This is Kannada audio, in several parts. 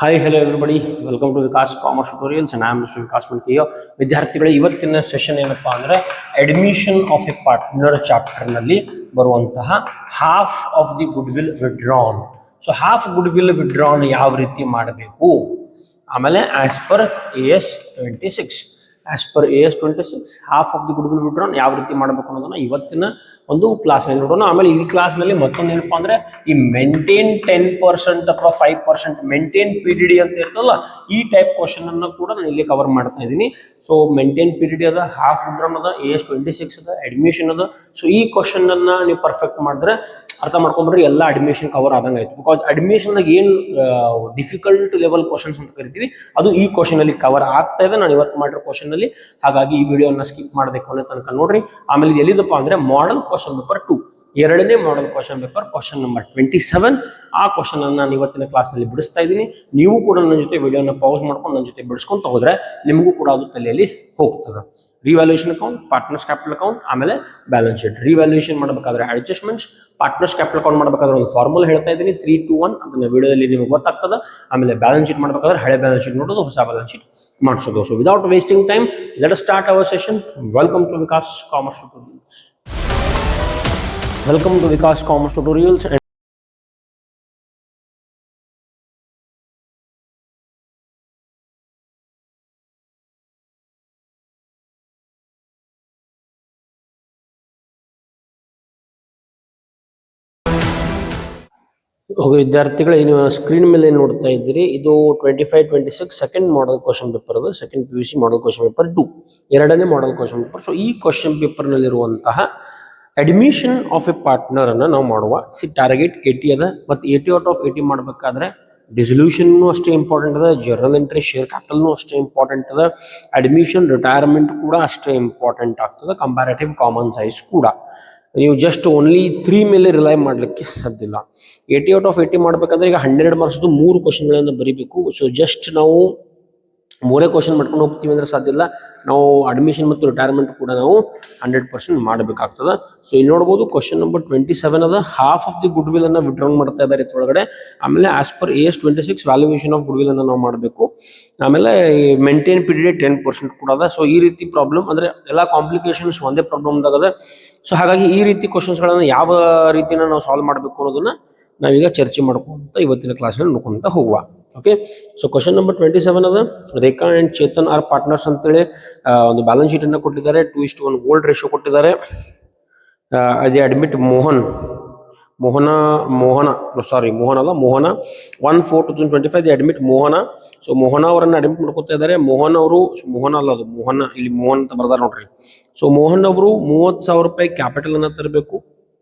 Hi, hello everybody. Welcome to Vikas Commerce Tutorials and I am Mr. Vikas Mankiya. ವಿದ್ಯಾರ್ಥಿಗಳ ಇವತ್ತಿನ ಸೆಷನ್ ಏನಪ್ಪಾ ಅಂದ್ರೆ admission of a partner chapter ನಲ್ಲಿ ಬರುವಂತಹ half of the goodwill withdrawn. So half good will withdrawn ಯಾವ ರೀತಿ ಮಾಡಬೇಕು, ಆಮೇಲೆ as per AS 26 half of the goodwill withdrawn ಯಾವ ರೀತಿ ಮಾಡಬೇಕು ಅನ್ನೋದನ್ನ ಇವತ್ತಿನ ಒಂದು ಕ್ಲಾಸ್ನಲ್ಲಿ ನೋಡೋಣ. ಆಮೇಲೆ ಈ ಕ್ಲಾಸ್ನಲ್ಲಿ ಮತ್ತೊಂದು ಏನಪ್ಪಾ ಅಂದ್ರೆ ಈ ಮೇಂಟೈನ್ 10% ಅಥವಾ 5% ಮೇಂಟೈನ್ PDD ಅಂತ ಇರ್ತಲ್ಲ, ಈ ಟೈಪ್ ಕ್ವಶನ್ ಅನ್ನ ಕೂಡ ನಾನು ಇಲ್ಲಿ ಕವರ್ ಮಾಡ್ತಾ ಇದ್ದೀನಿ. ಸೊ ಮೇಂಟೈನ್ PDD ಅದ, ಹಾಫ್ ವಿಡ್ರಾನ್ ಅದ, AS 26 ಅದ, ಅಡ್ಮಿಷನ್ ಅದ. ಸೊ ಈ ಕ್ವಶನ್ ಅನ್ನ ನೀವು ಪರ್ಫೆಕ್ಟ್ ಮಾಡಿದ್ರೆ ಅರ್ಥ ಮಾಡ್ಕೊಂಡ್ರೆ ಎಲ್ಲ ಅಡ್ಮಿಷನ್ ಕವರ್ ಆದಂಗೆ ಆಯ್ತು. ಬಿಕಾಸ್ ಅಡ್ಮಿಷನ್ದಾಗ ಏನು ಡಿಫಿಕಲ್ಟ್ ಲೆವೆಲ್ ಕ್ವಶನ್ಸ್ ಅಂತ ಕರಿತೀವಿ ಅದು ಈ ಕ್ವಶನ್ ಅಲ್ಲಿ ಕವರ್ ಆಗ್ತಾ ಇದೆ ನಾನು ಇವತ್ತು ಮಾಡಿರೋ ಕ್ವಶನ್ ಅಲ್ಲಿ. ಹಾಗಾಗಿ ಈ ವಿಡಿಯೋನ ಸ್ಕಿಪ್ ಮಾಡಬೇಕು ಅನ್ನೋ ತನಕ ನೋಡ್ರಿ. ಆಮೇಲೆ ಎಲ್ಲಿದಪ್ಪ ಅಂದ್ರೆ ಮಾಡೆಲ್ ಕ್ವಶನ್ ಪೇಪರ್ 2, ಎರಡನೇ model question paper, question number 27. ಆ ಕ್ವಶನ್ ಅನ್ನು ನಾನು ಇವತ್ತಿನ ಕ್ಲಾಸ್ ನಲ್ಲಿ ಬಿಡಿಸ್ತಾ ಇದ್ದೀನಿ. ನೀವು ಕೂಡ ನನ್ನ ಜೊತೆ ವಿಡಿಯೋನ ಪಾಸ್ ಮಾಡ್ಕೊಂಡು ನನ್ನ ಜೊತೆ ಬಿಡಿಸ್ಕೊಂತ ಹೋದ್ರೆ ನಿಮಗೂ ಕೂಡ ಅದು ತಲೆಯಲ್ಲಿ ಹೋಗ್ತದೆ. Revaluation account, partners capital account, ಆಮೇಲೆ ಬ್ಯಾಲೆನ್ಸ್ ಶೀಟ್. ರಿವ್ಯಾಲ್ಯೂಯೇಷನ್ ಮಾಡಬೇಕಾದ್ರೆ ಅಡ್ಜಸ್ಟ್ಮೆಂಟ್ಸ್, ಪಾರ್ಟ್ನರ್ಸ್ ಕ್ಯಾಪಿಟಲ್ ಅಕೌಂಟ್ ಮಾಡಬೇಕಾದ್ರೆ ಒಂದು ಫಾರ್ಮುಲಾ ಹೇಳ್ತಾ ಇದ್ದೀನಿ 3-2-1, ಅದನ್ನ ವಿಡಿಯೋದಲ್ಲಿ ನಿಮಗೆ ಗೊತ್ತಾಗ್ತದೆ. ಆಮೇಲೆ ಬ್ಯಾಲೆನ್ಸ್ ಶೀಟ್ ಮಾಡಬೇಕಾದ್ರೆ ಹಳೆ ಬ್ಯಾಲೆನ್ಸ್ ಶೀಟ್ ನೋಡೋದು, ಹೊಸ ಬ್ಯಾಲೆನ್ಸ್ ಶೀಟ್ ಮಾಡಿಸೋದು. So without wasting time let us start our session. Welcome to Vikas commerce tutorials. Welcome to Vikas Commerce Tutorials. ವಿದ್ಯಾರ್ಥಿಗಳು ಏನು ಸ್ಕ್ರೀನ್ ಮೇಲೆ ನೋಡ್ತಾ ಇದ್ದೀರಿ, ಇದು 25-26 ಸೆಕೆಂಡ್ ಮಾಡೆಲ್ ಕ್ವಶನ್ ಪೇಪರ್ ಅದು. Second PUC model question paper 2, ಎರಡನೇ ಮಾಡೆಲ್ ಕ್ವಶನ್ ಪೇಪರ್. ಸೊ ಈ ಕ್ವಶನ್ ಪೇಪರ್ ನಲ್ಲಿರುವಂತಹ ಅಡ್ಮಿಷನ್ ಆಫ್ ಎ ಪಾರ್ಟ್ನರ್ ಅನ್ನ ನಾವು ಮಾಡುವ ಟಾರ್ಗೆಟ್ 80 ಅದ. ಮತ್ತು 80 ಔಟ್ ಆಫ್ 80 ಮಾಡಬೇಕಾದ್ರೆ ಡಿಸಲ್ಯೂಷನ್ ಅಷ್ಟೇ ಇಂಪಾರ್ಟೆಂಟ್ ಅದ, ಜರ್ನಲ್ ಎಂಟ್ರಿ, ಶೇರ್ ಕ್ಯಾಪಿಟಲ್ನು ಅಷ್ಟೇ ಇಂಪಾರ್ಟೆಂಟ್ ಅದ, ಅಡ್ಮಿಷನ್ ರಿಟೈರ್ಮೆಂಟ್ ಕೂಡ ಅಷ್ಟೇ ಇಂಪಾರ್ಟೆಂಟ್ ಆಗ್ತದೆ, ಕಂಪ್ಯಾರೇಟಿವ್ ಕಾಮನ್ ಸೈಜ್ ಕೂಡ. ನೀವು ಜಸ್ಟ್ ಓನ್ಲಿ 3 ಮೇಲೆ ರಿಲೈ ಮಾಡಲಿಕ್ಕೆ ಸಾಧ್ಯ ಇಲ್ಲ. 80 ಔಟ್ ಆಫ್ 80 ಮಾಡಬೇಕಂದ್ರೆ ಈಗ 100 ಮಾರ್ಕ್ಸ್ದು 3 ಕ್ವಶನ್ಗಳನ್ನು ಬರೀಬೇಕು. ಸೊ ಜಸ್ಟ್ ನಾವು 3 ಕ್ವಶನ್ ಮಾಡ್ಕೊಂಡು ಹೋಗ್ತೀವಿ ಅಂದ್ರೆ ಸಾಧ್ಯ ಇಲ್ಲ. ನಾವು ಅಡ್ಮಿಷನ್ ಮತ್ತು ರಿಟೈರ್ಮೆಂಟ್ ಕೂಡ ನಾವು 100% ಮಾಡಬೇಕಾಗ್ತದೆ. ಸೊ ಇಲ್ಲಿ ನೋಡ್ಬೋದು ಕ್ವಶನ್ ನಂಬರ್ 27 ಅದ. Half of the good will ಅನ್ನ ವಿಡ್ರಾನ್ ಮಾಡ್ತಾ ಇದ್ದಾರೆ ಇದ್ರೊಳಗಡೆ. ಆಮೇಲೆ as per AS 26 valuation of good will ಅನ್ನ ನಾವು ಮಾಡಬೇಕು. ಆಮೇಲೆ ಮೇಂಟೈನ್ PDD 10% ಕೂಡ ಅದ. ಸೊ ಈ ರೀತಿ ಪ್ರಾಬ್ಲಮ್ ಅಂದ್ರೆ ಎಲ್ಲ ಕಾಂಪ್ಲಿಕೇಶನ್ಸ್ ಒಂದೇ ಪ್ರಾಬ್ಲಮ್ದಾಗ ಅದ. ಸೊ ಹಾಗಾಗಿ ಈ ರೀತಿ ಕ್ವಶನ್ಸ್ಗಳನ್ನ ಯಾವ ರೀತಿನ ನಾವು ಸಾಲ್ವ್ ಮಾಡಬೇಕು ಅನ್ನೋದನ್ನ ನಾವೀಗ ಚರ್ಚೆ ಮಾಡ್ಕೊಂತ ಇವತ್ತಿನ ಕ್ಲಾಸ್ನಲ್ಲಿ ನೋಡ್ಕೊಂತ ಹೋಗುವ. ಓಕೆ, ಸೊ ಕ್ವಶನ್ ನಂಬರ್ 27 ಅದ. ರೇಖಾ ಅಂಡ್ ಚೇತನ್ ಆರ್ ಪಾರ್ಟ್ನರ್ಸ್ ಅಂತೇಳಿ ಒಂದು ಬ್ಯಾಲೆನ್ಸ್ ಶೀಟ್ ಅನ್ನ ಕೊಟ್ಟಿದ್ದಾರೆ. 2:1 ಗೋಲ್ಡ್ ರೇಷಿಯೋ ಕೊಟ್ಟಿದ್ದಾರೆ. ಅದೇ admit Mohana 1/4/2025 the admit Mohana. So Mohana ಅವರನ್ನ ಅಡ್ಮಿಟ್ ಮಾಡ್ಕೊತಾ ಇದ್ದಾರೆ. ಮೋಹನ್ ಅವರು, ಮೋಹನ ಅಲ್ಲ ಅದು ಮೋಹನ, ಇಲ್ಲಿ ಮೋಹನ್ ಅಂತ ಬರ್ದಾರ ನೋಡ್ರಿ. ಸೊ ಮೋಹನ್ ಅವರು 30,000 ರೂಪಾಯಿ ಕ್ಯಾಪಿಟಲ್ ಅನ್ನ ತರಬೇಕು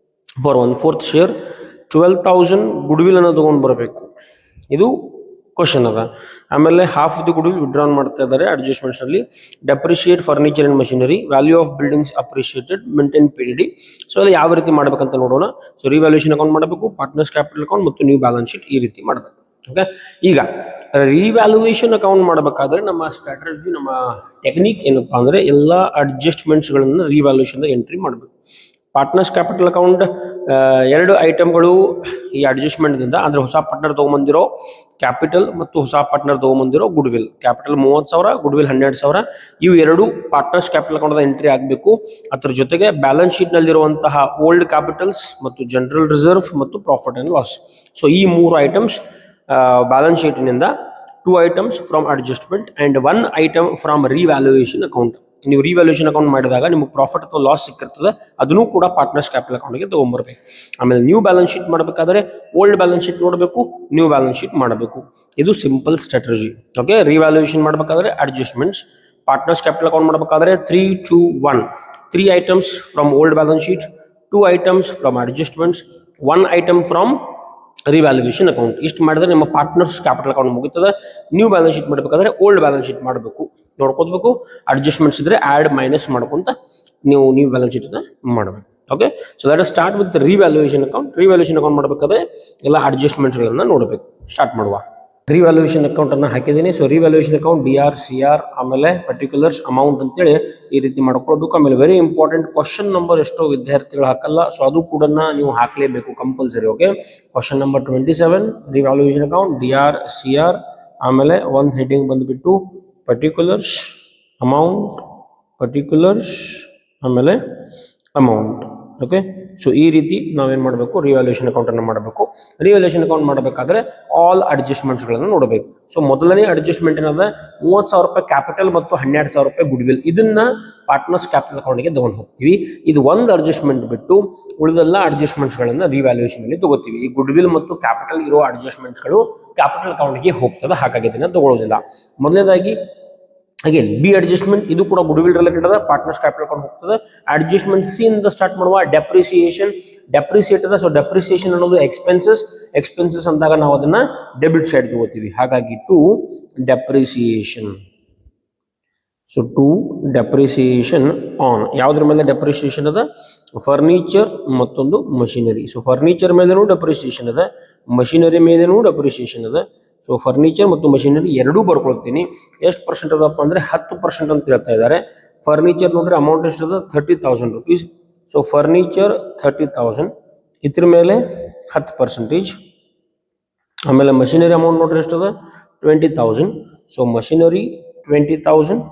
ಫಾರ್ 1/4 ಶೇರ್. 12,000 ಗುಡ್ ವಿಲ್ ಅನ್ನ ತಗೊಂಡು ಬರಬೇಕು. ಇದು ಕ್ವಶನ್ ಅದ. ಆಮೇಲೆ half the goodwill withdrawn ಮಾಡ್ತಾ ಇದ್ದಾರೆ ಅಡ್ಜಸ್ಟ್ಮೆಂಟ್ಸ್ ನಲ್ಲಿ. Depreciate furniture and machinery, value of buildings appreciated, maintain PDD. So ಅಲ್ಲಿ ಯಾವ ರೀತಿ ಮಾಡ್ಬೇಕಂತ ನೋಡೋಣ. ಸೊ ರಿವ್ಯಾಲ್ಯೂಯೇಷನ್ ಅಕೌಂಟ್ ಮಾಡಬೇಕು, ಪಾರ್ಟ್ನರ್ಸ್ ಕ್ಯಾಪಿಟಲ್ ಅಕೌಂಟ್ ಮತ್ತು ನ್ಯೂ ಬ್ಯಾಲೆನ್ಸ್ ಶೀಟ್ ಈ ರೀತಿ ಮಾಡಬೇಕು. ಓಕೆ, ಈಗ ರಿವ್ಯಾಲ್ಯೂಯೇಷನ್ ಅಕೌಂಟ್ ಮಾಡಬೇಕಾದ್ರೆ ನಮ್ಮ ಸ್ಟ್ರಾಟಜಿ, ನಮ್ಮ ಟೆಕ್ನಿಕ್ ಏನಪ್ಪಾ ಅಂದ್ರೆ ಎಲ್ಲ ಅಡ್ಜಸ್ಟ್ಮೆಂಟ್ಸ್ ಗಳನ್ನ ರಿವ್ಯಾಲ್ಯೂಯೇಷನ್ ಎಂಟ್ರಿ ಮಾಡಬೇಕು. ಪಾರ್ಟ್ನರ್ಸ್ ಕ್ಯಾಪಿಟಲ್ ಅಕೌಂಟ್ 2 ಐಟಮ್ಗಳು ಈ ಅಡ್ಜಸ್ಟ್ಮೆಂಟ್ ದಿಂದ, ಅಂದ್ರೆ ಹೊಸ ಪಾರ್ಟ್ನರ್ ತಗೊಂಬಂದಿರೋ ಕ್ಯಾಪಿಟಲ್ ಮತ್ತು ಹೊಸ ಪಾರ್ಟ್ನರ್ ತಗೊಂಬಂದಿರೋ goodwill. Capital 30,000, goodwill 12,000. ಇವು ಎರಡು ಪಾರ್ಟ್ನರ್ಸ್ ಕ್ಯಾಪಿಟಲ್ ಅಕೌಂಟ್ ಎಂಟ್ರಿ ಆಗಬೇಕು. ಅದ್ರ ಜೊತೆಗೆ ಬ್ಯಾಲೆನ್ಸ್ ಶೀಟ್ ನಲ್ಲಿರುವಂತಹ ಓಲ್ಡ್ ಕ್ಯಾಪಿಟಲ್ಸ್ ಮತ್ತು ಜನರಲ್ ರಿಸರ್ವ್ ಮತ್ತು ಪ್ರಾಫಿಟ್ ಅಂಡ್ ಲಾಸ್. ಸೊ ಈ 3 ಐಟಮ್ಸ್ ಬ್ಯಾಲೆನ್ಸ್ ಶೀಟ್ ನಿಂದ, 2 items from adjustment and 1 item from revaluation account. ನೀವು ರಿವ್ಯಾಲ್ಯೂಯೇಷನ್ ಅಕೌಂಟ್ ಮಾಡಿದಾಗ ನಿಮಗೆ ಪ್ರಾಫಿಟ್ ಅಥವಾ ಲಾಸ್ ಸಿಕ್ಕಿರ್ತದೆ, ಅದನ್ನು ಕೂಡ ಪಾರ್ಟ್ನರ್ಸ್ ಕ್ಯಾಪಿಟಲ್ ಅಕೌಂಟ್ಗೆ ತಗೊಂಡ್ಬರ್ಬೇಕು. ಆಮೇಲೆ ನ್ಯೂ ಬ್ಯಾಲೆನ್ಸ್ ಶೀಟ್ ಮಾಡಬೇಕಾದ್ರೆ ಓಲ್ಡ್ ಬ್ಯಾಲೆನ್ಸ್ ಶೀಟ್ ನೋಡಬೇಕು, ನ್ಯೂ ಬ್ಯಾಲೆನ್ಸ್ ಶೀಟ್ ಮಾಡಬೇಕು. ಇದು ಸಿಂಪಲ್ ಸ್ಟ್ರಾಟಜಿ. ಓಕೆ, ರಿವ್ಯಾಲ್ಯೂಯೇಷನ್ ಮಾಡಬೇಕಾದ್ರೆ ಅಡ್ಜಸ್ಟ್ಮೆಂಟ್ಸ್, ಪಾರ್ಟ್ನರ್ಸ್ ಕ್ಯಾಪಿಟಲ್ ಅಕೌಂಟ್ ಮಾಡಬೇಕಾದ್ರೆ 3-2-1, 3 items from old balance sheet, 2 items from adjustments, 1 item from revaluation account. ಇಷ್ಟು ಮಾಡಿದ್ರೆ ನಿಮ್ಮ ಪಾರ್ಟ್ನರ್ಸ್ ಕ್ಯಾಪಿಟಲ್ ಅಕೌಂಟ್ ಮುಗಿತದೆ. ನ್ಯೂ ಬ್ಯಾಲೆನ್ಸ್ ಶೀಟ್ ಮಾಡಬೇಕಾದ್ರೆ ಓಲ್ಡ್ ಬ್ಯಾಲೆನ್ಸ್ ಶೀಟ್ ಮಾಡಬೇಕು, ನೋಡ್ಕೋಬೇಕು. ಅಡ್ಜಸ್ಟ್ಮೆಂಟ್ಸ್ ಇದ್ರೆ ಆಡ್ ಮೈನಸ್ ಮಾಡ್ಕೊಂತ ನೀವು ನ್ಯೂ ಬ್ಯಾಲೆನ್ಸ್ ಶೀಟ್ ಮಾಡಬೇಕು. Okay, so that is start with revaluation account. Revaluation account ಮಾಡಬೇಕಾದ್ರೆ ಎಲ್ಲ ಅಡ್ಜಸ್ಟ್ಮೆಂಟ್ಸ್ ಗಳನ್ನ ನೋಡಬೇಕು. ಸ್ಟಾರ್ಟ್ ಮಾಡುವ. ರಿವ್ಯಾಲ್ಯೂಯೇಷನ್ ಅಕೌಂಟ್ ಅನ್ನ ಹಾಕಿದ್ದೀನಿ. So revaluation account DR, CR, ಆಮೇಲೆ ಪರ್ಟಿಕ್ಯುಲರ್ಸ್, ಅಮೌಂಟ್ ಅಂತೇಳಿ ಈ ರೀತಿ ಮಾಡ್ಕೊಳ್ಬೇಕು. ಆಮೇಲೆ ವೆರಿ ಇಂಪಾರ್ಟೆಂಟ್, ಕ್ವಶನ್ ನಂಬರ್ ಎಷ್ಟೋ ವಿದ್ಯಾರ್ಥಿಗಳು ಹಾಕಲ್ಲ. ಸೊ ಅದು ಕೂಡ ನೀವು ಹಾಕಲೇಬೇಕು compulsory. Okay, question number 27 revaluation account DR, CR, ಆಮೇಲೆ ಒಂದು ಹೆಡ್ಡಿಂಗ್ ಬಂದುಬಿಟ್ಟು ಪರ್ಟಿಕ್ಯುಲರ್ಸ್ ಅಮೌಂಟ್ ಆಮೇಲೆ ಅಮೌಂಟ್. ಓಕೆ, ಸೊ ಈ ರೀತಿ ನಾವೇನು ಮಾಡಬೇಕು, ರಿವ್ಯಾಲ್ಯೂಯೇಷನ್ ಅಕೌಂಟನ್ನು ಮಾಡಬೇಕು. ರಿವ್ಯಾಲ್ಯೂಯೇಷನ್ ಅಕೌಂಟ್ ಮಾಡಬೇಕಾದ್ರೆ ಆಲ್ ಅಡ್ಜಸ್ಟ್ಮೆಂಟ್ಸ್ಗಳನ್ನು ನೋಡಬೇಕು. ಸೊ ಮೊದಲನೇ ಅಡ್ಜಸ್ಟ್ಮೆಂಟ್ ಏನದ, 30,000 ರೂಪಾಯಿ ಕ್ಯಾಪಿಟಲ್ ಮತ್ತು 12,000 ರೂಪಾಯಿ ಗುಡ್ ವಿಲ್, ಇದನ್ನ ಪಾರ್ಟ್ನರ್ಸ್ ಕ್ಯಾಪಿಟಲ್ ಅಕೌಂಟ್ಗೆ ತಗೊಂಡು ಹೋಗ್ತೀವಿ. ಇದು ಒಂದು ಅಡ್ಜಸ್ಟ್ಮೆಂಟ್ ಬಿಟ್ಟು ಉಳಿದೆಲ್ಲ ಅಡ್ಜಸ್ಟ್ಮೆಂಟ್ಸ್ಗಳನ್ನು ರಿವ್ಯಾಲ್ಯೂಯೇಷನ್ ಅಲ್ಲಿ ತಗೋತೀವಿ. ಈ ಗುಡ್ ವಿಲ್ ಮತ್ತು ಕ್ಯಾಪಿಟಲ್ ಇರೋ ಅಡ್ಜಸ್ಟ್ಮೆಂಟ್ಸ್ಗಳು ಕ್ಯಾಪಿಟಲ್ ಅಕೌಂಟ್ಗೆ ಹೋಗ್ತದೆ, ಹಾಗಾಗಿ ಇದನ್ನ ತಗೊಳ್ಳೋದಿಲ್ಲ. ಮೊದಲನೇದಾಗಿ ಅಗೇನ್ ಬಿ ಅಡ್ಜಸ್ಟ್ಮೆಂಟ್, ಇದು ಕೂಡ ಗುಡ್ ವಿಲ್ ರಿಲೇಟೆಡ್ ಅದ, ಪಾರ್ಟ್ನರ್ಸ್ ಕ್ಯಾಪಿಟಲ್ ಅಕೌಂಟ್ ಹೋಗ್ತದೆ. ಅಡ್ಜಸ್ಟ್ಮೆಂಟ್ ಸಿ ಇಂದ ಸ್ಟಾರ್ಟ್ ಮಾಡುವ, ಡೆಪ್ರಿಸಿಯೇಟ್ ಅದ. ಸೊ ಡೆಪ್ರಿಸಿಯೇಷನ್ ಅನ್ನೋದು ಎಕ್ಸ್ಪೆನ್ಸಸ್ ಅಂದಾಗ ನಾವು ಅದನ್ನ ಡೆಬಿಟ್ ಸೈಡ್ ತಗೋತೀವಿ, ಹಾಗಾಗಿ to depreciation. So to depreciation on ಯಾವುದ್ರ ಮೇಲೆ ಡೆಪ್ರಿಸಿಯೇಷನ್ ಅದ, ಫರ್ನಿಚರ್ ಮತ್ತೊಂದು ಮಷಿನರಿ. ಸೊ ಫರ್ನಿಚರ್ ಮೇಲೇನೂ ಡೆಪ್ರಿಸಿಯೇಷನ್ ಅದ, ಮಷಿನರಿ ಮೇಲೇನೂ ಡೆಪ್ರಿಸಿಯೇಷನ್ ಅದ. ಸೊ ಫರ್ನಿಚರ್ ಮತ್ತು ಮಷಿನರಿ ಎರಡೂ ಬರ್ಕೊಳ್ತೀನಿ. ಎಷ್ಟು ಪರ್ಸೆಂಟ್ ಅದಪ್ಪ ಅಂದರೆ 10% ಅಂತ ಹೇಳ್ತಾ ಇದ್ದಾರೆ. ಫರ್ನಿಚರ್ ನೋಡ್ರಿ ಅಮೌಂಟ್ ಎಷ್ಟದ, 30,000 rupees. ಸೊ ಫರ್ನಿಚರ್ 30,000, ಇದ್ರ ಮೇಲೆ 10%. ಆಮೇಲೆ ಮಷಿನರಿ ಅಮೌಂಟ್ ನೋಡ್ರಿ ಎಷ್ಟದ, 20,000. ಸೊ ಮಷಿನರಿ 20,000,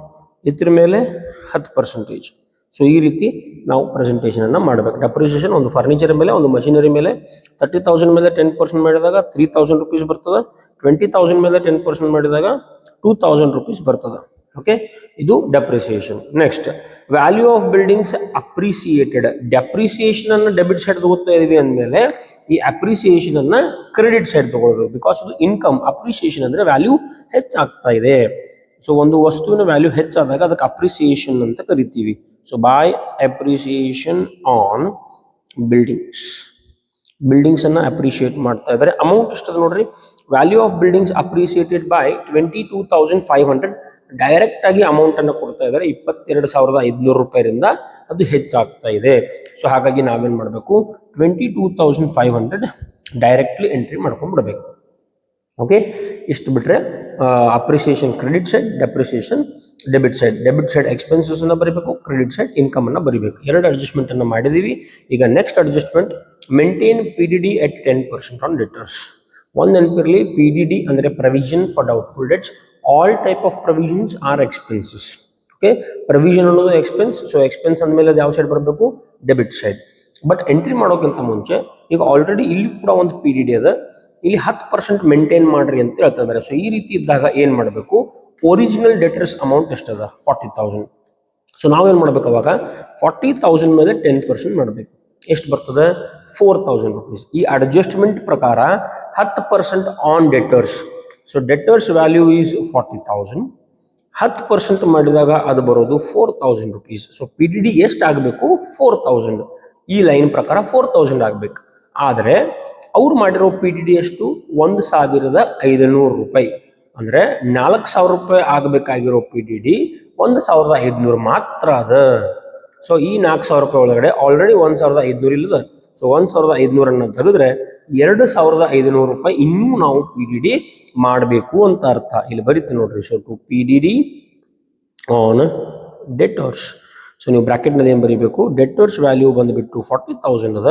ಇದ್ರ ಮೇಲೆ 10%. ಸೊ ಈ ರೀತಿ ನಾವು ಪ್ರೆಸೆಂಟೇಷನ್ ಅನ್ನ ಮಾಡಬೇಕು. ಡೆಪ್ರಿಸಿಯೇಷನ್ ಒಂದು ಫರ್ನಿಚರ್ ಮೇಲೆ, ಒಂದು ಮಷಿನರಿ ಮೇಲೆ. 30,000 ಮೇಲೆ 10% ಮಾಡಿದಾಗ 3,000 rupees ಬರ್ತದೆ. 20,000 ಮೇಲೆ 10% ಮಾಡಿದಾಗ 2,000 rupees ಬರ್ತದೆ. ಓಕೆ, ಇದು depreciation. Next, value of buildings appreciated. Depreciation ಅನ್ನು ಡೆಬಿಟ್ ಸೈಡ್ ತಗೋತಾ ಇದೀವಿ ಅಂದಮೇಲೆ ಈ ಅಪ್ರಿಸಿಯೇಷನ್ ಅನ್ನ ಕ್ರೆಡಿಟ್ ಸೈಡ್ ತಗೊಳ್ಬೇಕು. ಬಿಕಾಸ್ ಅದು ಇನ್ಕಮ್. ಅಪ್ರಿಸಿಯೇಷನ್ ಅಂದ್ರೆ ವ್ಯಾಲ್ಯೂ ಹೆಚ್ಚಾಗ್ತಾ ಇದೆ. ಸೊ ಒಂದು ವಸ್ತುವಿನ ವ್ಯಾಲ್ಯೂ ಹೆಚ್ಚಾದಾಗ ಅದಕ್ಕೆ ಅಪ್ರಿಸಿಯೇಷನ್ ಅಂತ ಕರಿತೀವಿ. So by appreciation on buildings ಅನ್ನ ಅಪ್ರಿಶಿಯೇಟ್ ಮಾಡ್ತಾ ಇದ್ದಾರೆ. ಅಮೌಂಟ್ ಎಷ್ಟದ ನೋಡ್ರಿ, value of buildings appreciated by 22,500. Direct ಆಗಿ ಅಮೌಂಟ್ ಅನ್ನು ಕೊಡ್ತಾ ಇದ್ದಾರೆ, 22,500 ರೂಪಾಯಿರಿಂದ ಅದು ಹೆಚ್ಚಾಗ್ತಾ ಇದೆ. ಸೊ ಹಾಗಾಗಿ ನಾವೇನ್ ಮಾಡಬೇಕು, 22,500 ಡೈರೆಕ್ಟ್ಲಿ ಎಂಟ್ರಿ ಮಾಡ್ಕೊಂಡ್ಬಿಡ್ಬೇಕು. ಓಕೆ, ಇಷ್ಟು ಬಿಟ್ರೆ appreciation credit side, depreciation debit side expenses ಅನ್ನ ಬರೀಬೇಕು, ಕ್ರೆಡಿಟ್ ಸೈಡ್ ಇನ್ಕಮ್ ಅನ್ನ ಬರೀಬೇಕು. ಎರಡು ಅಡ್ಜಸ್ಟ್ಮೆಂಟ್ ಅನ್ನ ಮಾಡಿದೀವಿ. ಈಗ next adjustment, maintain PDD at 10% on debtors. ಒಂದು ನೆನಪಿರಲಿ, PDD ಅಂದ್ರೆ provision for doubtful debts. All type of provisions are expenses. Okay, provision ಅನ್ನೋದು ಎಕ್ಸ್ಪೆನ್ಸ್. ಸೊ ಎಕ್ಸ್ಪೆನ್ಸ್ ಅಂದಮೇಲೆ ಅದು ಯಾವ ಸೈಡ್ ಬರಬೇಕು, ಡೆಬಿಟ್ ಸೈಡ್. ಬಟ್ ಎಂಟ್ರಿ ಮಾಡೋಕ್ಕಿಂತ ಮುಂಚೆ ಈಗ ಆಲ್ರೆಡಿ ಇಲ್ಲಿ ಕೂಡ ಒಂದು PDD ಅದ, ಇಲ್ಲಿ 10% ಮೇಂಟೈನ್ ಮಾಡ್ರಿ ಅಂತ ಹೇಳ್ತಾ ಇದ್ದಾರೆ. ಸೊ ಈ ರೀತಿ ಇದ್ದಾಗ ಏನ್ ಮಾಡಬೇಕು, ಒರಿಜಿನಲ್ ಡೆಟರ್ಸ್ ಅಮೌಂಟ್ ಎಷ್ಟದ, 40,000. ಸೊ ನಾವೇನ್ ಮಾಡ್ಬೇಕು, ಅವಾಗ 40,000 ಮೇಲೆ 10% ಮಾಡಬೇಕು. ಎಷ್ಟು ಬರ್ತದೆ, 4,000 rupees. ಈ ಅಡ್ಜಸ್ಟ್ಮೆಂಟ್ ಪ್ರಕಾರ 10% on debtors. So debtors value is 40,000. 10% ಮಾಡಿದಾಗ ಅದು ಬರೋದು 4,000 rupees. ಸೊ PDD ಎಷ್ಟು ಆಗಬೇಕು, 4,000. ಈ ಲೈನ್ ಪ್ರಕಾರ 4,000 ಆಗ್ಬೇಕು. ಆದರೆ ಅವ್ರು ಮಾಡಿರೋ PDD ಎಷ್ಟು, 1,500 ರೂಪಾಯಿ. ಅಂದ್ರೆ 4,000 ರೂಪಾಯಿ ಆಗಬೇಕಾಗಿರೋ PDD 1,500 ಮಾತ್ರ ಅದ. ಸೊ ಈ 4,000 ರೂಪಾಯಿ ಒಳಗಡೆ ಆಲ್ರೆಡಿ 1,500 ಇಲ್ಲದ. ಸೊ 1,500 ಅನ್ನ ತೆಗೆದ್ರೆ 2,500 ರೂಪಾಯಿ ಇನ್ನೂ ನಾವು PDD ಮಾಡಬೇಕು ಅಂತ ಅರ್ಥ. ಇಲ್ಲಿ ಬರೀತೀನಿ ನೋಡ್ರಿ. So to PDD on debtors. So ನೀವು ಬ್ರಾಕೆಟ್ ನಲ್ಲಿ ಏನ್ ಬರೀಬೇಕು, ಡೆಟರ್ಸ್ ವ್ಯಾಲ್ಯೂ ಬಂದ್ಬಿಟ್ಟು 40,000 ಅದ.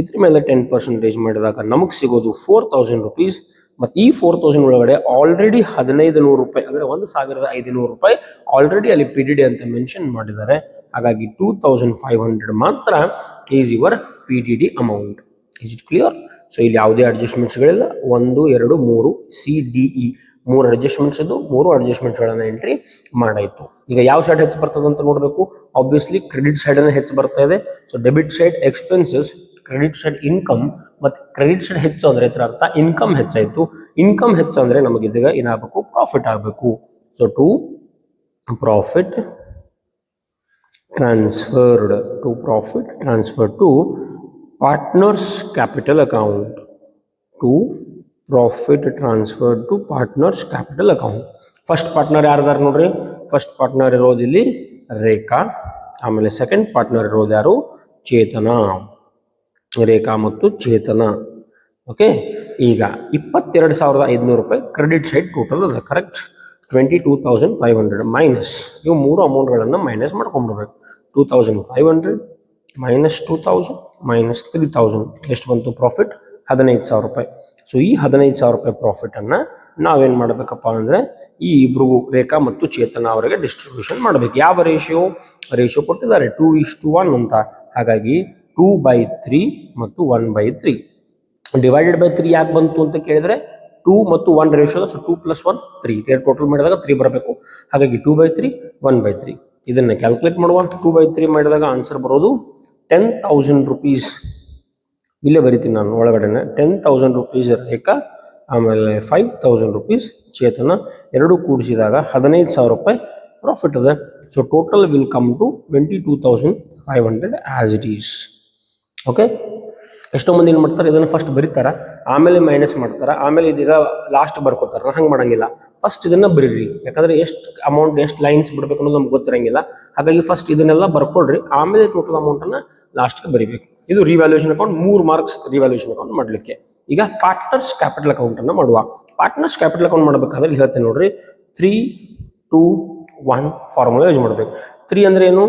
ಇದ್ರ ಮೇಲೆ 10% ಮಾಡಿದಾಗ ನಮಗ್ ಸಿಗೋದು 4,000 rupees. ಮತ್ತು ಈ 4,000 ಒಳಗಡೆ ಆಲ್ರೆಡಿ 1,500 ರೂಪಾಯಿ ಅಂದ್ರೆ 1,500 ರೂಪಾಯಿ ಆಲ್ರೆಡಿ ಅಲ್ಲಿ PDD ಅಂತ ಮೆನ್ಷನ್ ಮಾಡಿದ್ದಾರೆ. ಹಾಗಾಗಿ 2,500 ಮಾತ್ರ is your PDD amount. Is it clear? So ಇಲ್ಲಿ ಯಾವುದೇ ಅಡ್ಜಸ್ಟ್ಮೆಂಟ್ಸ್ಗಳಿಲ್ಲ. 1, 2, 3 CDE 3 ಅಡ್ಜಸ್ಟ್ಮೆಂಟ್ಸ್ ಇದು. 3 ಅಡ್ಜಸ್ಟ್ಮೆಂಟ್ಸ್ಗಳನ್ನ ಎಂಟ್ರಿ ಮಾಡಾಯ್ತು. ಈಗ ಯಾವ ಸೈಡ್ ಹೆಚ್ಚು ಬರ್ತದೆ ಅಂತ ನೋಡಬೇಕು. ಆಬ್ವಿಯಸ್ಲಿ ಕ್ರೆಡಿಟ್ ಸೈಡ್ ಅನ್ನ ಹೆಚ್ಚು ಬರ್ತಾ ಇದೆ. So debit side expenses, credit side income. ಮತ್ತೆ ಕ್ರೆಡಿಟ್ ಸೈಡ್ ಹೆಚ್ಚು ಅಂದ್ರೆ ಇದರ ಅರ್ಥ ಇನ್ಕಮ್ ಹೆಚ್ಚಾಯ್ತು. ಇನ್ಕಮ್ ಹೆಚ್ಚು ಅಂದ್ರೆ ನಮಗೆ ಇದೀಗ ಏನಾಗಬೇಕು, ಪ್ರಾಫಿಟ್ ಆಗಬೇಕು. So to profit transferred to partners capital account. To profit transfer to partners capital account. First partner ಯಾರ್ದಾರ ನೋಡ್ರಿ. ಫಸ್ಟ್ ಪಾರ್ಟ್ನರ್ ಇರೋದು ಇಲ್ಲಿ ರೇಖಾ. ಆಮೇಲೆ ಸೆಕೆಂಡ್ ಪಾರ್ಟ್ನರ್ ಇರೋದು ಯಾರು, ಚೇತನ. ರೇಖಾ ಮತ್ತು ಚೇತನ. ಓಕೆ, ಈಗ 22,500 ರೂಪಾಯಿ ಕ್ರೆಡಿಟ್ ಸೈಡ್ ಟೋಟಲ್ ಅದ. ಕರೆಕ್ಟ್. 22,500 ಮೈನಸ್ ಇವು 3 ಅಮೌಂಟ್ಗಳನ್ನು ಮೈನಸ್ ಮಾಡ್ಕೊಂಡ್ಬಿಡ್ಬೇಕು. 2,500 ಮೈನಸ್ 2,000 ಮೈನಸ್ 3,000 ಎಷ್ಟು ಬಂತು ಪ್ರಾಫಿಟ್, 15,000 ರೂಪಾಯಿ. ಸೊ ಈ 15,000 ರೂಪಾಯಿ ಪ್ರಾಫಿಟ್ ಅನ್ನ ನಾವೇನು ಮಾಡಬೇಕಪ್ಪ ಅಂದರೆ ಈ ಇಬ್ರಿಗೂ ರೇಖಾ ಮತ್ತು ಚೇತನ ಅವರಿಗೆ ಡಿಸ್ಟ್ರಿಬ್ಯೂಷನ್ ಮಾಡಬೇಕು. ಯಾವ ರೇಷಿಯೋ ಕೊಟ್ಟಿದ್ದಾರೆ 2:1 ಅಂತ. ಹಾಗಾಗಿ 2/3 ಮತ್ತು 1/3 ಡಿವೈಡೆಡ್ ಬೈ 3 ಯಾಕೆ ಬಂತು ಅಂತ ಕೇಳಿದ್ರೆ 2 ಮತ್ತು 1 ರೇಷಿಯೋ, ಸೊ 2 + 1 3 ಟೋಟಲ್ ಮಾಡಿದಾಗ 3 ಬರಬೇಕು. ಹಾಗಾಗಿ 2/3 1/3 ಇದನ್ನು ಕ್ಯಾಲ್ಕುಲೇಟ್ ಮಾಡುವ. 2/3 ಮಾಡಿದಾಗ ಆನ್ಸರ್ ಬರೋದು 10,000 rupees. ಇಲ್ಲೇ ಬರಿತೀನಿ ನಾನು ಒಳಗಡೆನೆ. 10,000 rupees ರೇಖಾ, ಆಮೇಲೆ 5,000 rupees ಚೇತನ, ಎರಡು ಕೂಡಿಸಿದಾಗ 15,000 ರೂಪಾಯಿ ಪ್ರಾಫಿಟ್ ಇದೆ. So total will come to 22,500 as it is. Okay, ಎಷ್ಟೋ ಮಂದಿ ಏನು ಮಾಡ್ತಾರೆ, ಇದನ್ನು ಫಸ್ಟ್ ಬರೀತಾರ, ಆಮೇಲೆ ಮೈನಸ್ ಮಾಡ್ತಾರ, ಆಮೇಲೆ ಇದೀಗ ಲಾಸ್ಟ್ ಬರ್ಕೋತಾರೆ. ಹಂಗೆ ಮಾಡಂಗಿಲ್ಲ. ಫಸ್ಟ್ ಇದನ್ನ ಬರೀರಿ, ಯಾಕಂದ್ರೆ ಎಷ್ಟು ಅಮೌಂಟ್, ಎಷ್ಟು ಲೈನ್ಸ್ ಬಿಡ್ಬೇಕು ಅನ್ನೋದು ನಮ್ಗೆ ಗೊತ್ತಿರಂಗಿಲ್ಲ. ಹಾಗಾಗಿ ಫಸ್ಟ್ ಇದನ್ನೆಲ್ಲ ಬರ್ಕೊಳ್ರಿ, ಆಮೇಲೆ ಟೋಟಲ್ ಅಮೌಂಟನ್ನು ಲಾಸ್ಟ್ಗೆ ಬರೀಬೇಕು. ಇದು revaluation account, 3 marks revaluation account ಮಾಡಲಿಕ್ಕೆ. ಈಗ ಪಾರ್ಟ್ನರ್ಸ್ ಕ್ಯಾಪಿಟಲ್ ಅಕೌಂಟನ್ನು ಮಾಡುವ. ಪಾರ್ಟ್ನರ್ಸ್ ಕ್ಯಾಪಿಟಲ್ ಅಕೌಂಟ್ ಮಾಡಬೇಕಾದ್ರೆ ಇಲ್ಲಿ ಹೇಳ್ತೇನೆ ನೋಡ್ರಿ, 3, 2, 1 ಫಾರ್ಮುಲಾ ಯೂಸ್ ಮಾಡಬೇಕು. 3 ಅಂದ್ರೆ ಏನು,